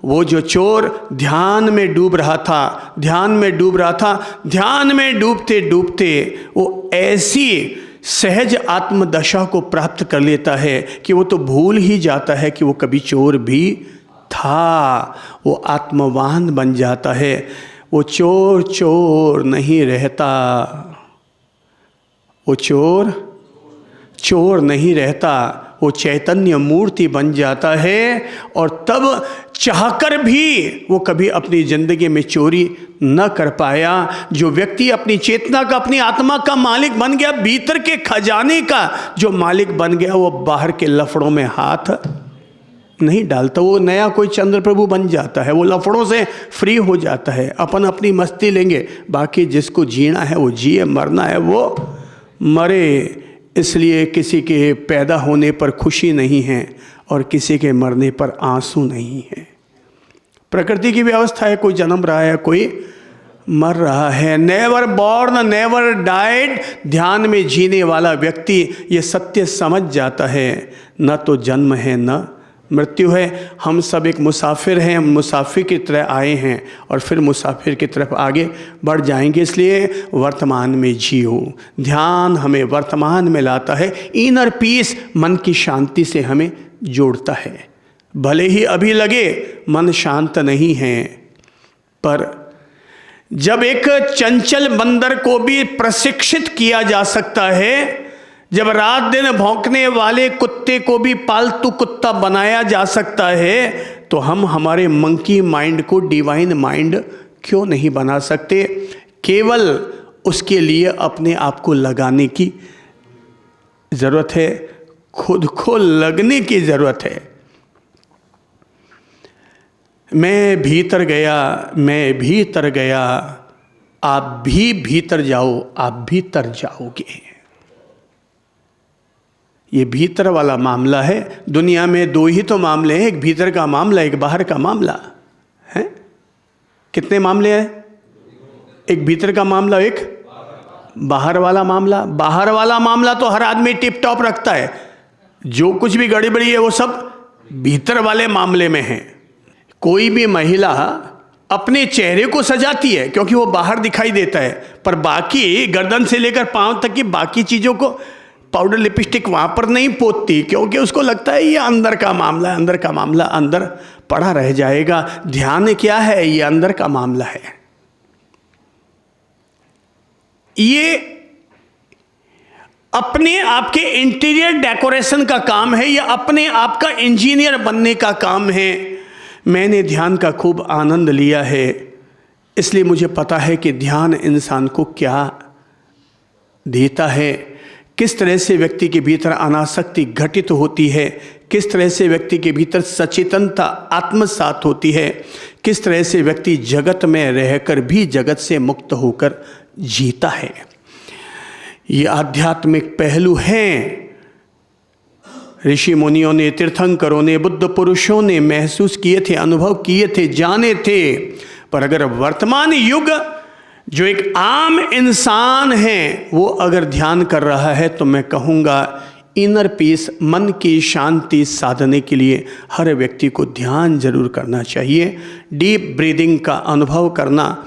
वो जो चोर ध्यान में डूब रहा था, ध्यान में डूब रहा था, ध्यान में डूबते डूबते वो ऐसी सहज आत्मदशा को प्राप्त कर लेता है कि वो तो भूल ही जाता है कि वो कभी चोर भी था। वो आत्मवान बन जाता है। वो चोर चोर नहीं रहता, वो चोर चोर नहीं रहता, वो चैतन्य मूर्ति बन जाता है। और तब चाहकर भी वो कभी अपनी जिंदगी में चोरी न कर पाया। जो व्यक्ति अपनी चेतना का, अपनी आत्मा का मालिक बन गया, भीतर के खजाने का जो मालिक बन गया, वो बाहर के लफड़ों में हाथ नहीं डालता। वो नया कोई चंद्र प्रभु बन जाता है, वो लफड़ों से फ्री हो जाता है। अपन अपनी मस्ती लेंगे, बाकी जिसको जीना है वो जिए, मरना है वो मरे इसलिए किसी के पैदा होने पर खुशी नहीं है और किसी के मरने पर आंसू नहीं है। प्रकृति की व्यवस्था है, कोई जन्म रहा है, कोई मर रहा है। Never born never died. ध्यान में जीने वाला व्यक्ति ये सत्य समझ जाता है, न तो जन्म है न मृत्यु है। हम सब एक मुसाफिर हैं, हम मुसाफिर की तरह आए हैं और फिर मुसाफिर की तरफ आगे बढ़ जाएंगे। इसलिए वर्तमान में जियो। ध्यान हमें वर्तमान में लाता है। इनर पीस मन की शांति से हमें जोड़ता है। भले ही अभी लगे मन शांत नहीं है, पर जब एक चंचल बंदर को भी प्रशिक्षित किया जा सकता है, जब रात दिन भौंकने वाले कुत्ते को भी पालतू कुत्ता बनाया जा सकता है, तो हम हमारे मंकी माइंड को डिवाइन माइंड क्यों नहीं बना सकते? केवल उसके लिए अपने आप को लगाने की ज़रूरत है, खुद को लगने की ज़रूरत है। मैं भीतर गया, आप भी भीतर जाओ, आप भीतर जाओगे। ये भीतर वाला मामला है। दुनिया में दो ही तो मामले हैं, एक भीतर का मामला, एक बाहर का मामला है। कितने मामले हैं? एक भीतर का मामला, एक बाहर वाला मामला। बाहर वाला मामला तो हर आदमी टिप टॉप रखता है, जो कुछ भी गड़बड़ी है वो सब भीतर वाले मामले में है। कोई भी महिला अपने चेहरे को सजाती है क्योंकि वो बाहर दिखाई देता है, पर बाकी गर्दन से लेकर पांव तक की बाकी चीज़ों को पाउडर लिपस्टिक वहाँ पर नहीं पोतती, क्योंकि उसको लगता है ये अंदर का मामला है, अंदर का मामला अंदर पड़ा रह जाएगा। ध्यान क्या है? ये अंदर का मामला है। ये अपने आप के इंटीरियर डेकोरेशन का काम है, या अपने आप का इंजीनियर बनने का काम है। मैंने ध्यान का खूब आनंद लिया है, इसलिए मुझे पता है कि ध्यान इंसान को क्या देता है, किस तरह से व्यक्ति के भीतर अनासक्ति घटित होती है, किस तरह से व्यक्ति के भीतर सचेतनता आत्मसात होती है, किस तरह से व्यक्ति जगत में रहकर भी जगत से मुक्त होकर जीता है। ये आध्यात्मिक पहलू हैं। ऋषि मुनियों ने, तीर्थंकरों ने, बुद्ध पुरुषों ने महसूस किए थे, अनुभव किए थे, जाने थे। पर अगर वर्तमान युग जो एक आम इंसान है वो अगर ध्यान कर रहा है, तो मैं कहूँगा इनर पीस, मन की शांति साधने के लिए हर व्यक्ति को ध्यान जरूर करना चाहिए। डीप ब्रीदिंग का अनुभव करना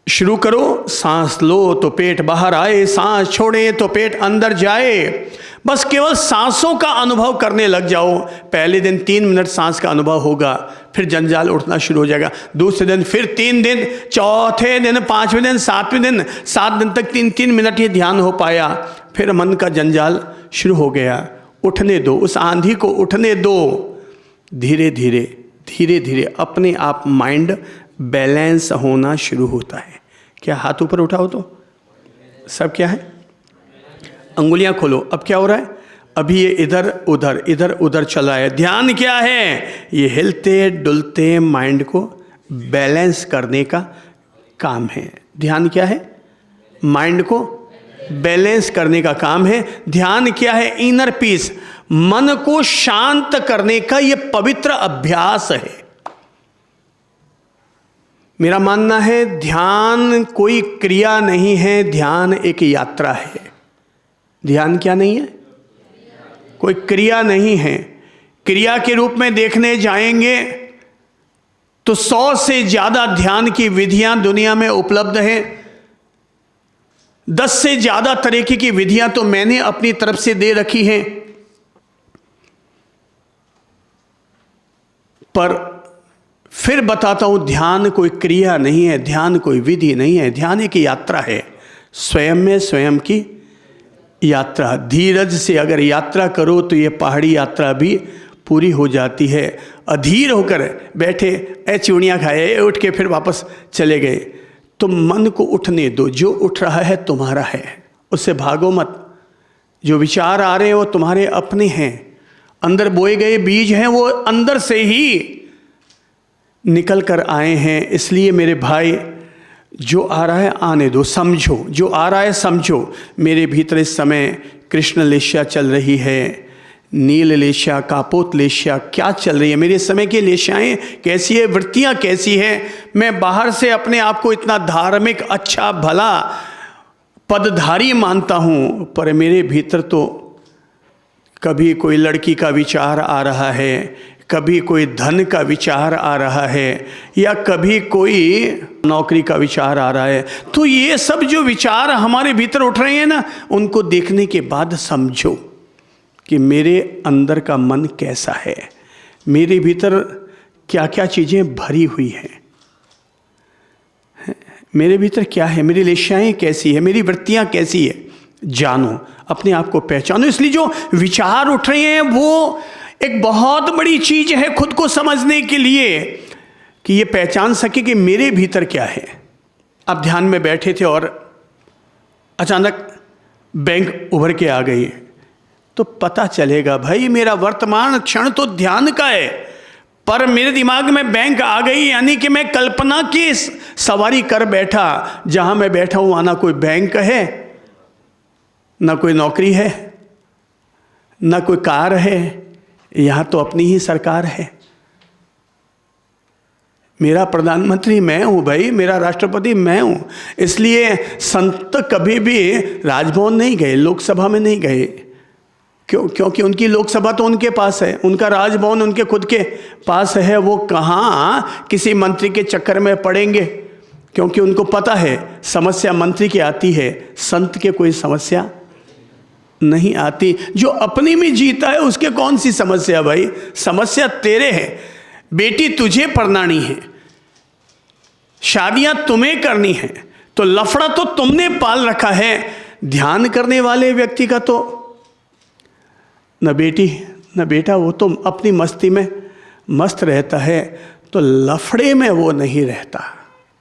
शुरू करो। सांस लो तो पेट बाहर आए, सांस छोड़े तो पेट अंदर जाए। बस केवल सांसों का अनुभव करने लग जाओ। पहले दिन 3 मिनट सांस का अनुभव होगा, फिर जंजाल उठना शुरू हो जाएगा। दूसरे दिन फिर 3 दिन, चौथे दिन, 5वें दिन, 7वें दिन, 7 दिन तक 3-3 मिनट ही ध्यान हो पाया। फिर मन का जंजाल शुरू हो गया। उठने दो, उस आंधी को उठने दो। धीरे धीरे अपने आप माइंड बैलेंस होना शुरू होता है। क्या हाथ ऊपर उठाओ तो सब क्या है? अंगुलियां खोलो। अब क्या हो रहा है? अभी ये इधर उधर चला है। ध्यान क्या है? ये हिलते डुलते माइंड को बैलेंस करने का काम है। ध्यान क्या है? माइंड को बैलेंस करने का काम है। ध्यान क्या है? इनर पीस, मन को शांत करने का ये पवित्र अभ्यास है। मेरा मानना है ध्यान कोई क्रिया नहीं है, ध्यान एक यात्रा है। ध्यान क्या नहीं है? कोई क्रिया नहीं है। क्रिया के रूप में देखने जाएंगे तो 100 से ज्यादा ध्यान की विधियां दुनिया में उपलब्ध हैं। 10 से ज्यादा तरीके की विधियां तो मैंने अपनी तरफ से दे रखी हैं। पर फिर बताता हूं, ध्यान कोई क्रिया नहीं है, ध्यान कोई विधि नहीं है। ध्यान एक यात्रा है, स्वयं में स्वयं की यात्रा। धीरज से अगर यात्रा करो तो ये पहाड़ी यात्रा भी पूरी हो जाती है। अधीर होकर बैठे, चूड़ियाँ खाए, उठ के फिर वापस चले गए, तो मन को उठने दो। जो उठ रहा है तुम्हारा है, उससे भागो मत। जो विचार आ रहे हैं वो तुम्हारे अपने हैं, अंदर बोए गए बीज हैं, वो अंदर से ही निकल कर आए हैं। इसलिए मेरे भाई, जो आ रहा है आने दो, समझो, जो आ रहा है समझो। मेरे भीतर इस समय कृष्ण लेश्या चल रही है, नील लेश्या, कापोत लेश्या क्या चल रही है, मेरे समय की लेश्याएँ कैसी है, वृत्तियाँ कैसी है। मैं बाहर से अपने आप को इतना धार्मिक, अच्छा भला पदधारी मानता हूँ, पर मेरे भीतर तो कभी कोई लड़की का विचार आ रहा है, कभी कोई धन का विचार आ रहा है, या कभी कोई नौकरी का विचार आ रहा है। तो ये सब जो विचार हमारे भीतर उठ रहे हैं ना, उनको देखने के बाद समझो कि मेरे अंदर का मन कैसा है, मेरे भीतर क्या क्या चीज़ें भरी हुई हैं, मेरे भीतर क्या है, मेरी लेश्याएँ कैसी है, मेरी वृत्तियाँ कैसी है। जानो, अपने आप को पहचानो। इसलिए जो विचार उठ रहे हैं वो एक बहुत बड़ी चीज है खुद को समझने के लिए, कि ये पहचान सके कि मेरे भीतर क्या है। आप ध्यान में बैठे थे और अचानक बैंक उभर के आ गई, तो पता चलेगा भाई मेरा वर्तमान क्षण तो ध्यान का है, पर मेरे दिमाग में बैंक आ गई, यानी कि मैं कल्पना की सवारी कर बैठा। जहां मैं बैठा हूं वहां ना कोई बैंक है, ना कोई नौकरी है, ना कोई कार है, यहां तो अपनी ही सरकार है। मेरा प्रधानमंत्री मैं हूं भाई, मेरा राष्ट्रपति मैं हूं। इसलिए संत कभी भी राजभवन नहीं गए, लोकसभा में नहीं गए। क्यों? क्योंकि उनकी लोकसभा तो उनके पास है, उनका राजभवन उनके खुद के पास है। वो कहाँ किसी मंत्री के चक्कर में पड़ेंगे, क्योंकि उनको पता है समस्या मंत्री की आती है, संत के कोई समस्या नहीं आती। जो अपनी में जीता है उसके कौन सी समस्या भाई, समस्या तेरे है। बेटी तुझे परनानी है, शादियां तुम्हें करनी है, तो लफड़ा तो तुमने पाल रखा है। ध्यान करने वाले व्यक्ति का तो न बेटी न बेटा, वो तो अपनी मस्ती में मस्त रहता है, तो लफड़े में वो नहीं रहता।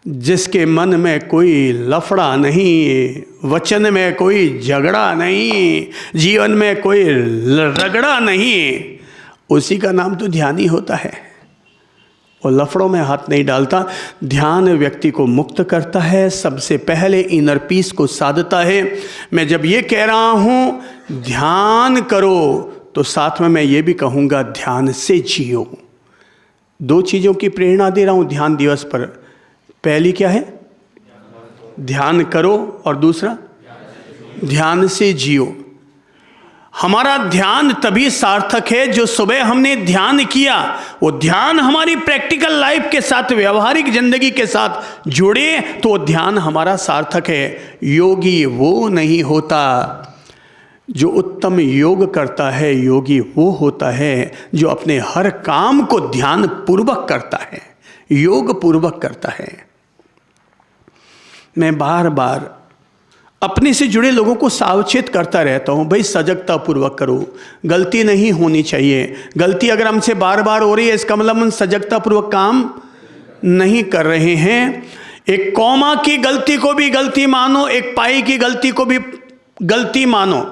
जिसके मन में कोई लफड़ा नहीं, वचन में कोई झगड़ा नहीं, जीवन में कोई रगड़ा नहीं, उसी का नाम तो ध्यानी होता है। वो लफड़ों में हाथ नहीं डालता। ध्यान व्यक्ति को मुक्त करता है, सबसे पहले इनर पीस को साधता है। मैं जब ये कह रहा हूँ ध्यान करो, तो साथ में मैं ये भी कहूँगा ध्यान से जियो। दो चीज़ों की प्रेरणा दे रहा हूँ ध्यान दिवस पर। पहली क्या है? ध्यान करो, और दूसरा ध्यान से जियो। हमारा ध्यान तभी सार्थक है जो सुबह हमने ध्यान किया, वो ध्यान हमारी प्रैक्टिकल लाइफ के साथ, व्यवहारिक जिंदगी के साथ जुड़े, तो ध्यान हमारा सार्थक है। योगी वो नहीं होता जो उत्तम योग करता है, योगी वो होता है जो अपने हर काम को ध्यान पूर्वक करता है, योग पूर्वक करता है। मैं बार बार अपने से जुड़े लोगों को सावचेत करता रहता हूँ, भाई सजगता पूर्वक करो, गलती नहीं होनी चाहिए। गलती अगर हमसे बार बार हो रही है, इसका मतलब हम सजगता पूर्वक काम नहीं कर रहे हैं। एक कौमा की गलती को भी गलती मानो, एक पाई की गलती को भी गलती मानो।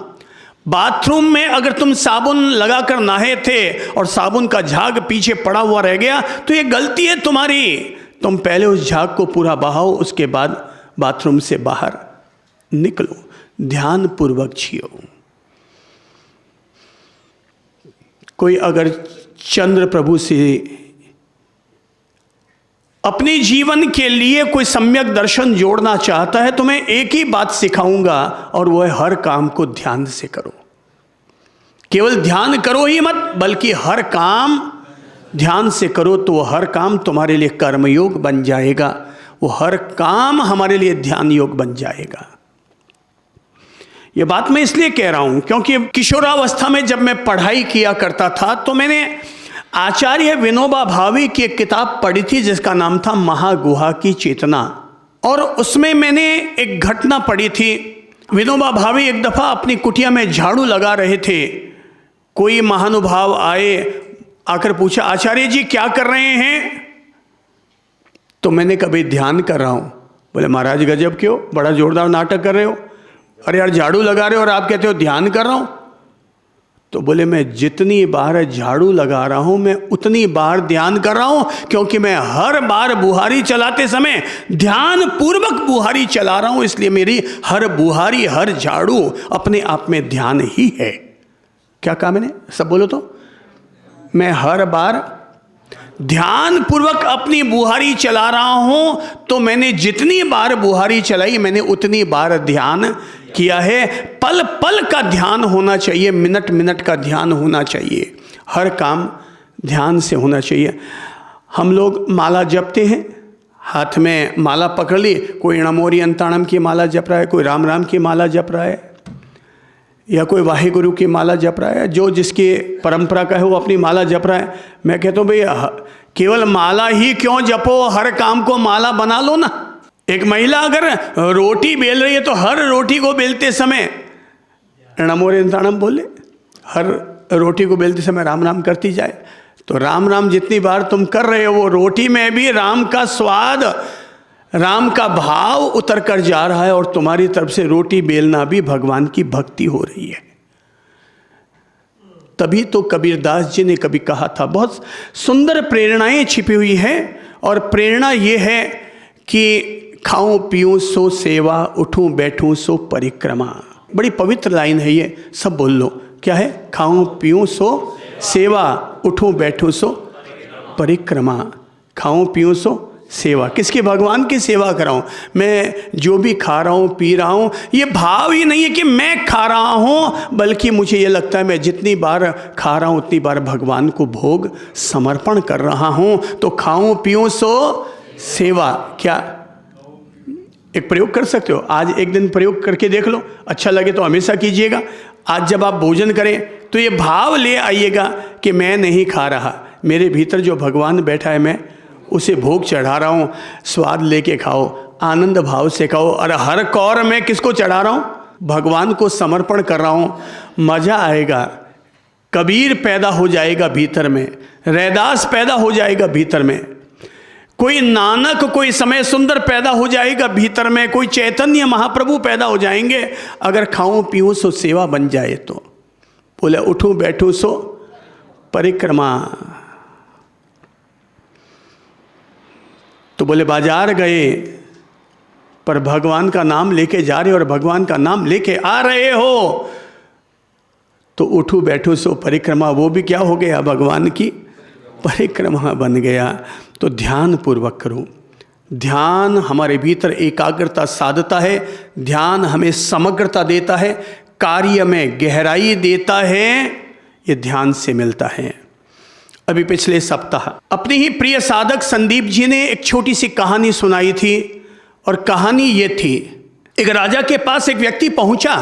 बाथरूम में अगर तुम साबुन लगाकर नहाए थे और साबुन का झाग पीछे पड़ा हुआ रह गया, तो ये गलती है तुम्हारी। तुम पहले उस झाग को पूरा बहाओ, उसके बाद बाथरूम से बाहर निकलो। ध्यान पूर्वक जियो। कोई अगर चंद्र प्रभु से अपने जीवन के लिए कोई सम्यक दर्शन जोड़ना चाहता है, तो मैं एक ही बात सिखाऊंगा, और वो है हर काम को ध्यान से करो। केवल ध्यान करो ही मत, बल्कि हर काम ध्यान से करो, तो वो हर काम तुम्हारे लिए कर्मयोग बन जाएगा, वो हर काम हमारे लिए ध्यान योग बन जाएगा। ये बात मैं इसलिए कह रहा हूं क्योंकि किशोरावस्था में जब मैं पढ़ाई किया करता था, तो मैंने आचार्य विनोबा भावे की एक किताब पढ़ी थी जिसका नाम था महागुहा की चेतना। और उसमें मैंने एक घटना पढ़ी थी। विनोबा भावे एक दफा अपनी कुटिया में झाड़ू लगा रहे थे। कोई महानुभाव आए, आकर पूछा, आचार्य जी क्या कर रहे हैं? तो मैंने कभी ध्यान कर रहा हूं। बोले महाराज गजब, क्यों बड़ा जोरदार नाटक कर रहे हो? अरे यार झाड़ू लगा रहे हो और आप कहते हो ध्यान कर रहा हूं। तो बोले मैं जितनी बार झाड़ू लगा रहा हूं मैं उतनी बार ध्यान कर रहा हूं, क्योंकि मैं हर बार बुहारी चलाते समय ध्यान पूर्वक बुहारी चला रहा हूं, इसलिए मेरी हर बुहारी हर झाड़ू अपने आप में ध्यान ही है। क्या कहा मैंने? सब बोलो तो। मैं हर बार ध्यान पूर्वक अपनी बुहारी चला रहा हूं, तो मैंने जितनी बार बुहारी चलाई मैंने उतनी बार ध्यान किया है। पल पल का ध्यान होना चाहिए, मिनट मिनट का ध्यान होना चाहिए, हर काम ध्यान से होना चाहिए। हम लोग माला जपते हैं, हाथ में माला पकड़ ली, कोई नमोरी अंताणम की माला जप रहा है, कोई राम राम की माला जप रहा है, या कोई वाहिगुरु की माला जप रहा है, जो जिसकी परंपरा का है वो अपनी माला जप रहा है। मैं कहता हूँ भैया केवल माला ही क्यों जपो, हर काम को माला बना लो ना। एक महिला अगर रोटी बेल रही है तो हर रोटी को बेलते समय नमो रेंताणम बोले, हर रोटी को बेलते समय राम राम करती जाए। तो राम राम जितनी बार तुम कर रहे हो वो रोटी में भी राम का स्वाद, राम का भाव उतर कर जा रहा है, और तुम्हारी तरफ से रोटी बेलना भी भगवान की भक्ति हो रही है। तभी तो कबीरदास जी ने कभी कहा था, बहुत सुंदर प्रेरणाएं छिपी हुई हैं, और प्रेरणा ये है कि खाऊं पीऊं सो सेवा, उठूं बैठूं सो परिक्रमा। बड़ी पवित्र लाइन है ये, सब बोल लो। क्या है? खाऊं पीऊं सो सेवा, उठूं बैठूं सो परिक्रमा। खाऊं पीऊं सो सेवा, किसकी? भगवान की सेवा कराऊं। मैं जो भी खा रहा हूं पी रहा हूं, ये भाव ही नहीं है कि मैं खा रहा हूं, बल्कि मुझे ये लगता है मैं जितनी बार खा रहा हूं उतनी बार भगवान को भोग समर्पण कर रहा हूं। तो खाऊं पीऊं सो सेवा। क्या एक प्रयोग कर सकते हो? आज एक दिन प्रयोग करके देख लो, अच्छा लगे तो हमेशा कीजिएगा। आज जब आप भोजन करें तो ये भाव ले आइएगा कि मैं नहीं खा रहा, मेरे भीतर जो भगवान बैठा है मैं उसे भोग चढ़ा रहा हूँ। स्वाद लेके खाओ, आनंद भाव से खाओ, और हर कौर मैं किसको चढ़ा रहा हूँ? भगवान को समर्पण कर रहा हूँ। मज़ा आएगा। कबीर पैदा हो जाएगा भीतर में, रैदास पैदा हो जाएगा भीतर में, कोई नानक कोई समय सुंदर पैदा हो जाएगा भीतर में, कोई चैतन्य महाप्रभु पैदा हो जाएंगे, अगर खाऊं पीऊं सो सेवा बन जाए तो। बोले उठूं बैठूं सो परिक्रमा। तो बोले बाजार गए पर भगवान का नाम लेके जा रहे हो और भगवान का नाम लेके आ रहे हो, तो उठूं बैठूं सो परिक्रमा, वो भी क्या हो गया? भगवान की परिक्रमा बन गया। तो ध्यान पूर्वक करो। ध्यान हमारे भीतर एकाग्रता साधता है, ध्यान हमें समग्रता देता है, कार्य में गहराई देता है, ये ध्यान से मिलता है। अभी पिछले सप्ताह अपने ही प्रिय साधक संदीप जी ने एक छोटी सी कहानी सुनाई थी, और कहानी ये थी, एक राजा के पास एक व्यक्ति पहुंचा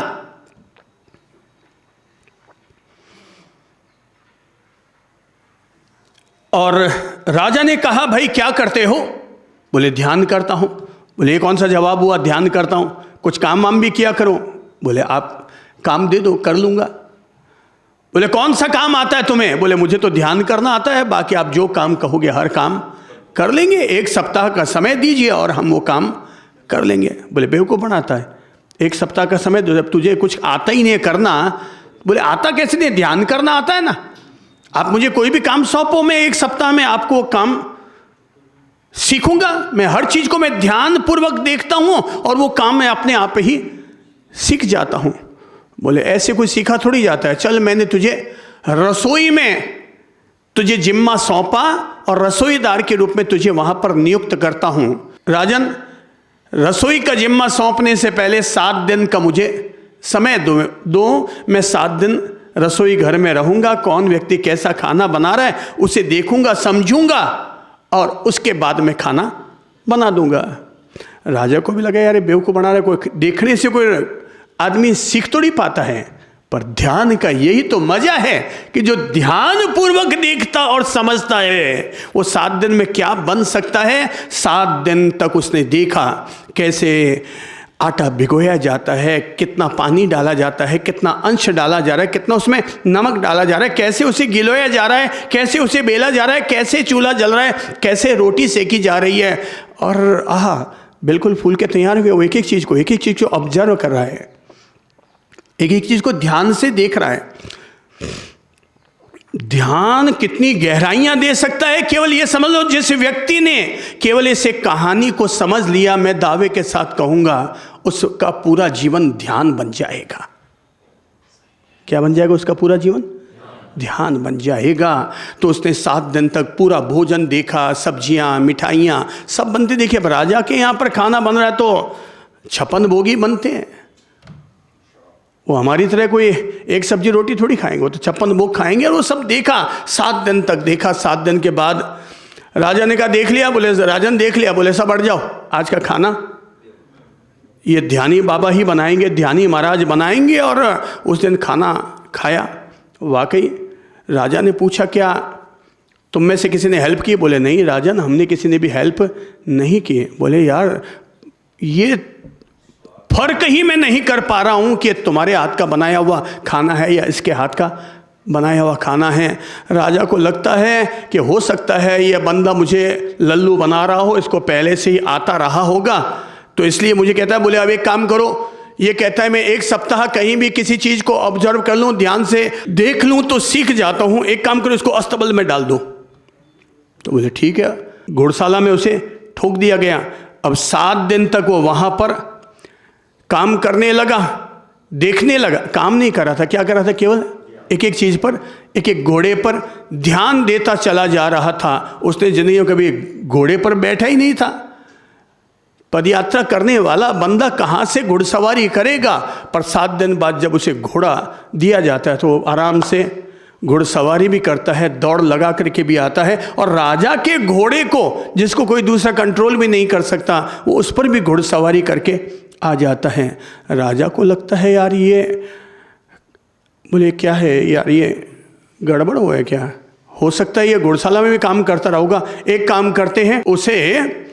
और राजा ने कहा भाई क्या करते हो? बोले ध्यान करता हूं। बोले ये कौन सा जवाब हुआ? ध्यान करता हूं, कुछ काम वाम भी किया करो। बोले आप काम दे दो कर लूंगा। बोले कौन सा काम आता है तुम्हें? बोले मुझे तो ध्यान करना आता है, बाकी आप जो काम कहोगे हर काम कर लेंगे, एक सप्ताह का समय दीजिए और हम वो काम कर लेंगे। बोले बेवकूफ़ बनाता है, एक सप्ताह का समय दो, जब तुझे कुछ आता ही नहीं करना। बोले आता कैसे नहीं, ध्यान करना आता है ना, आप मुझे कोई भी काम सौंपो, मैं एक सप्ताह में आपको काम सीखूंगा। मैं हर चीज को मैं ध्यान पूर्वक देखता हूं और वो काम मैं अपने आप ही सीख जाता हूं। बोले ऐसे कोई सीखा थोड़ी जाता है, चल मैंने तुझे रसोई में तुझे जिम्मा सौंपा और रसोईदार के रूप में तुझे वहां पर नियुक्त करता हूं। राजन, रसोई का जिम्मा सौंपने से पहले 7 दिन का मुझे समय दो, मैं 7 दिन रसोई घर में रहूंगा, कौन व्यक्ति कैसा खाना बना रहा है उसे देखूंगा, समझूंगा और उसके बाद में खाना बना दूंगा। राजा को भी लगा यार बेवकूफ़ बना रहा है, कोई देखने से कोई आदमी सीख तो नहीं पाता है। पर ध्यान का यही तो मजा है कि जो ध्यान पूर्वक देखता और समझता है वो 7 दिन में क्या बन सकता है। 7 दिन तक उसने देखा कैसे आटा भिगोया जाता है, कितना पानी डाला जाता है, कितना अंश डाला जा रहा है, कितना उसमें नमक डाला जा रहा है, कैसे उसे गिलोया जा रहा है, कैसे उसे बेला जा रहा है, कैसे चूल्हा जल रहा है, कैसे रोटी सेकी जा रही है। और बिल्कुल फूल के तैयार हुए, वो एक एक चीज़ को ऑब्जर्व कर रहा है, एक एक चीज़ को ध्यान से देख रहा है। ध्यान कितनी गहराइयां दे सकता है, केवल ये समझ लो, जिस व्यक्ति ने केवल इस एक कहानी को समझ लिया, मैं दावे के साथ कहूंगा उसका पूरा जीवन ध्यान बन जाएगा। क्या बन जाएगा उसका पूरा जीवन? ध्यान बन जाएगा। तो उसने 7 दिन तक पूरा भोजन देखा, सब्जियां, मिठाइयां सब बनते देखे। अब राजा के यहाँ पर खाना बन रहा है तो 56 भोगी बनते हैं। वो हमारी तरह कोई एक सब्जी रोटी थोड़ी खाएंगे, वो तो 56 भोग खाएंगे। और वो सब देखा, 7 दिन तक देखा। 7 दिन के बाद राजा ने कहा देख लिया? बोले राजन देख लिया। बोले सब बढ़ जाओ, आज का खाना ये ध्यानी बाबा ही बनाएंगे, ध्यानी महाराज बनाएंगे। और उस दिन खाना खाया। वाकई राजा ने पूछा क्या तुम में से किसी ने हेल्प की? बोले नहीं राजन, हमने किसी ने भी हेल्प नहीं की। बोले यार ये फर्क ही मैं नहीं कर पा रहा हूं कि तुम्हारे हाथ का बनाया हुआ खाना है या इसके हाथ का बनाया हुआ खाना है। राजा को लगता है कि हो सकता है ये बंदा मुझे लल्लू बना रहा हो, इसको पहले से ही आता रहा होगा, तो इसलिए मुझे कहता है। बोले अब एक काम करो, ये कहता है मैं 1 सप्ताह कहीं भी किसी चीज़ को ऑब्जर्व कर लूँ, ध्यान से देख लूँ तो सीख जाता हूँ। एक काम करो, इसको अस्तबल में डाल दो। तो बोले ठीक है। घोड़शाला में उसे ठोक दिया गया। अब 7 दिन तक वो वहाँ पर काम करने लगा, देखने लगा। काम नहीं कर रहा था, क्या कर रहा था? केवल एक एक चीज़ पर, एक एक घोड़े पर ध्यान देता चला जा रहा था। उसने जिंदगी में कभी घोड़े पर बैठा ही नहीं था। पदयात्रा करने वाला बंदा कहाँ से घुड़सवारी करेगा? पर 7 दिन बाद जब उसे घोड़ा दिया जाता है तो वो आराम से घुड़सवारी भी करता है, दौड़ लगा करके भी आता है। और राजा के घोड़े को, जिसको कोई दूसरा कंट्रोल भी नहीं कर सकता, वो उस पर भी घुड़सवारी करके आ जाता है। राजा को लगता है यार ये, बोले क्या है यार, ये गड़बड़ हुआ है क्या? हो सकता है ये घुड़शाला में भी काम करता रहोगा। एक काम करते हैं, उसे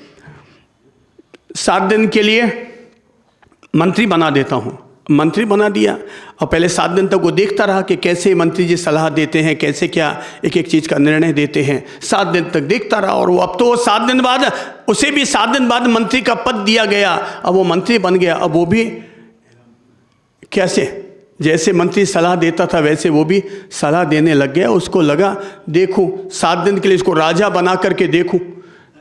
7 दिन के लिए मंत्री बना देता हूँ। मंत्री बना दिया और पहले 7 दिन तक वो देखता रहा कि कैसे मंत्री जी सलाह देते हैं, कैसे क्या एक एक चीज़ का निर्णय देते हैं। 7 दिन तक देखता रहा। और वो अब तो 7 दिन बाद, उसे भी 7 दिन बाद मंत्री का पद दिया गया। अब वो मंत्री बन गया। अब वो भी कैसे, जैसे मंत्री सलाह देता था वैसे वो भी सलाह देने लग गया। उसको लगा देखूं 7 दिन के लिए इसको राजा बना करके देखूं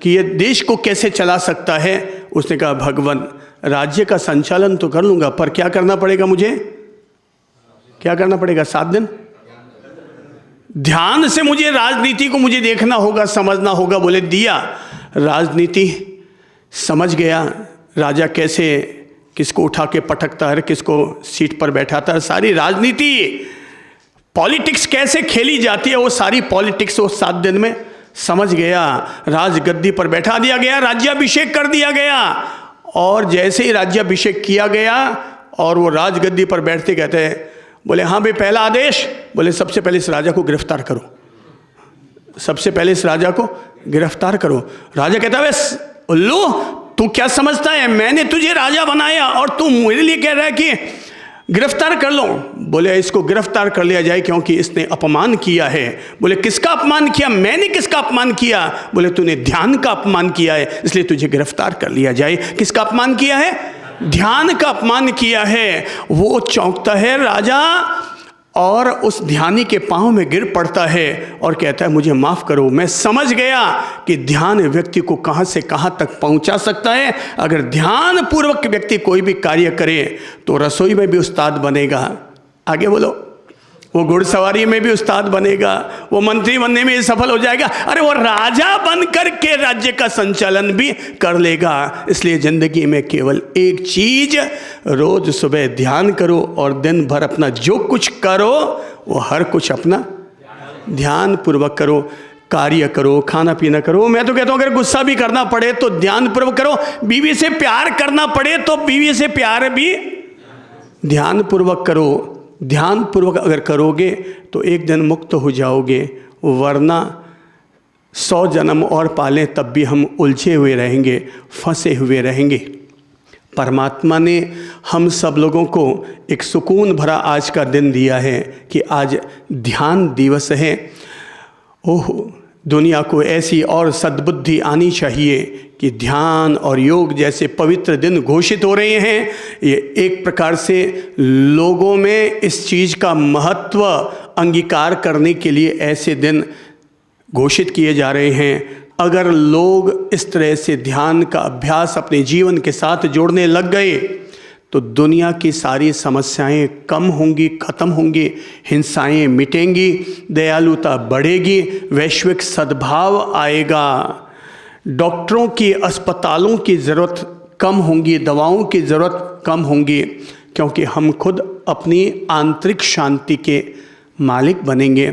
कि ये देश को कैसे चला सकता है। उसने कहा भगवान राज्य का संचालन तो कर लूँगा, पर क्या करना पड़ेगा मुझे? क्या करना पड़ेगा? 7 दिन ध्यान से मुझे राजनीति को मुझे देखना होगा, समझना होगा। बोले दिया। राजनीति समझ गया राजा कैसे किसको उठा के पटकता है, किसको सीट पर बैठाता है। सारी राजनीति, पॉलिटिक्स कैसे खेली जाती है, वो सारी पॉलिटिक्स वो 7 दिन में समझ गया। राजगद्दी पर बैठा दिया गया, राज्याभिषेक कर दिया गया। और जैसे ही राज्याभिषेक किया गया और वो राजगद्दी पर बैठते कहते हैं, बोले हाँ भाई पहला आदेश, बोले सबसे पहले इस राजा को गिरफ्तार करो, सबसे पहले इस राजा को गिरफ्तार करो। राजा कहता है बस उल्लू, तू क्या समझता है, मैंने तुझे राजा बनाया और तू मेरे लिए कह रहा है कि गिरफ्तार कर लो। बोले इसको गिरफ्तार कर लिया जाए क्योंकि इसने अपमान किया है। बोले किसका अपमान किया? मैंने किसका अपमान किया? बोले तूने ध्यान का अपमान किया है, इसलिए तुझे गिरफ्तार कर लिया जाए। किसका अपमान किया है? ध्यान का अपमान किया है। वो चौंकता है राजा और उस ध्यानी के पांव में गिर पड़ता है और कहता है मुझे माफ़ करो, मैं समझ गया कि ध्यान व्यक्ति को कहाँ से कहाँ तक पहुँचा सकता है। अगर ध्यान पूर्वक व्यक्ति कोई भी कार्य करे तो रसोई में भी उस्ताद बनेगा, आगे बोलो, वो घुड़सवारी में भी उस्ताद बनेगा, वो मंत्री बनने में सफल हो जाएगा, अरे वो राजा बनकर के राज्य का संचालन भी कर लेगा। इसलिए ज़िंदगी में केवल एक चीज़, रोज़ सुबह ध्यान करो और दिन भर अपना जो कुछ करो वो हर कुछ अपना ध्यान पूर्वक करो। कार्य करो, खाना पीना करो। मैं तो कहता हूँ अगर गुस्सा भी करना पड़े तो ध्यान पूर्वक करो, बीवी से प्यार करना पड़े तो बीवी से प्यार भी ध्यान पूर्वक करो। ध्यान पूर्वक अगर करोगे तो एक दिन मुक्त हो जाओगे, वरना 100 जन्म और पालें तब भी हम उलझे हुए रहेंगे, फंसे हुए रहेंगे। परमात्मा ने हम सब लोगों को एक सुकून भरा आज का दिन दिया है कि आज ध्यान दिवस है। ओह, दुनिया को ऐसी और सद्बुद्धि आनी चाहिए कि ध्यान और योग जैसे पवित्र दिन घोषित हो रहे हैं, ये एक प्रकार से लोगों में इस चीज़ का महत्व अंगीकार करने के लिए ऐसे दिन घोषित किए जा रहे हैं। अगर लोग इस तरह से ध्यान का अभ्यास अपने जीवन के साथ जोड़ने लग गए तो दुनिया की सारी समस्याएं कम होंगी, ख़त्म होंगी, हिंसाएं मिटेंगी, दयालुता बढ़ेगी, वैश्विक सद्भाव आएगा, डॉक्टरों की, अस्पतालों की ज़रूरत कम होंगी, दवाओं की ज़रूरत कम होंगी, क्योंकि हम खुद अपनी आंतरिक शांति के मालिक बनेंगे।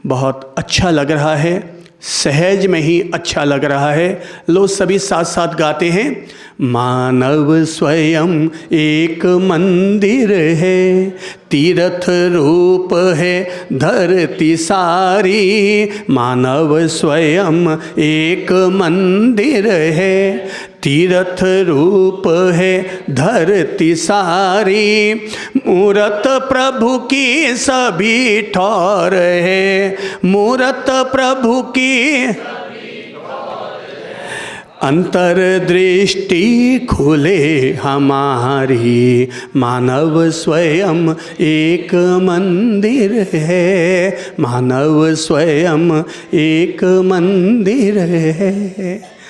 बहुत अच्छा लग रहा है, सहज में ही अच्छा लग रहा है। लो सभी साथ साथ गाते हैं। मानव स्वयं एक मंदिर है, तीर्थ रूप है धरती सारी। मानव स्वयं एक मंदिर है, तीर्थ रूप है धरती सारी। मूरत प्रभु की सभी ठौर है, मूरत प्रभु की अंतर्दृष्टि खुले हमारी। मानव स्वयं एक मंदिर है, मानव स्वयं एक मंदिर है।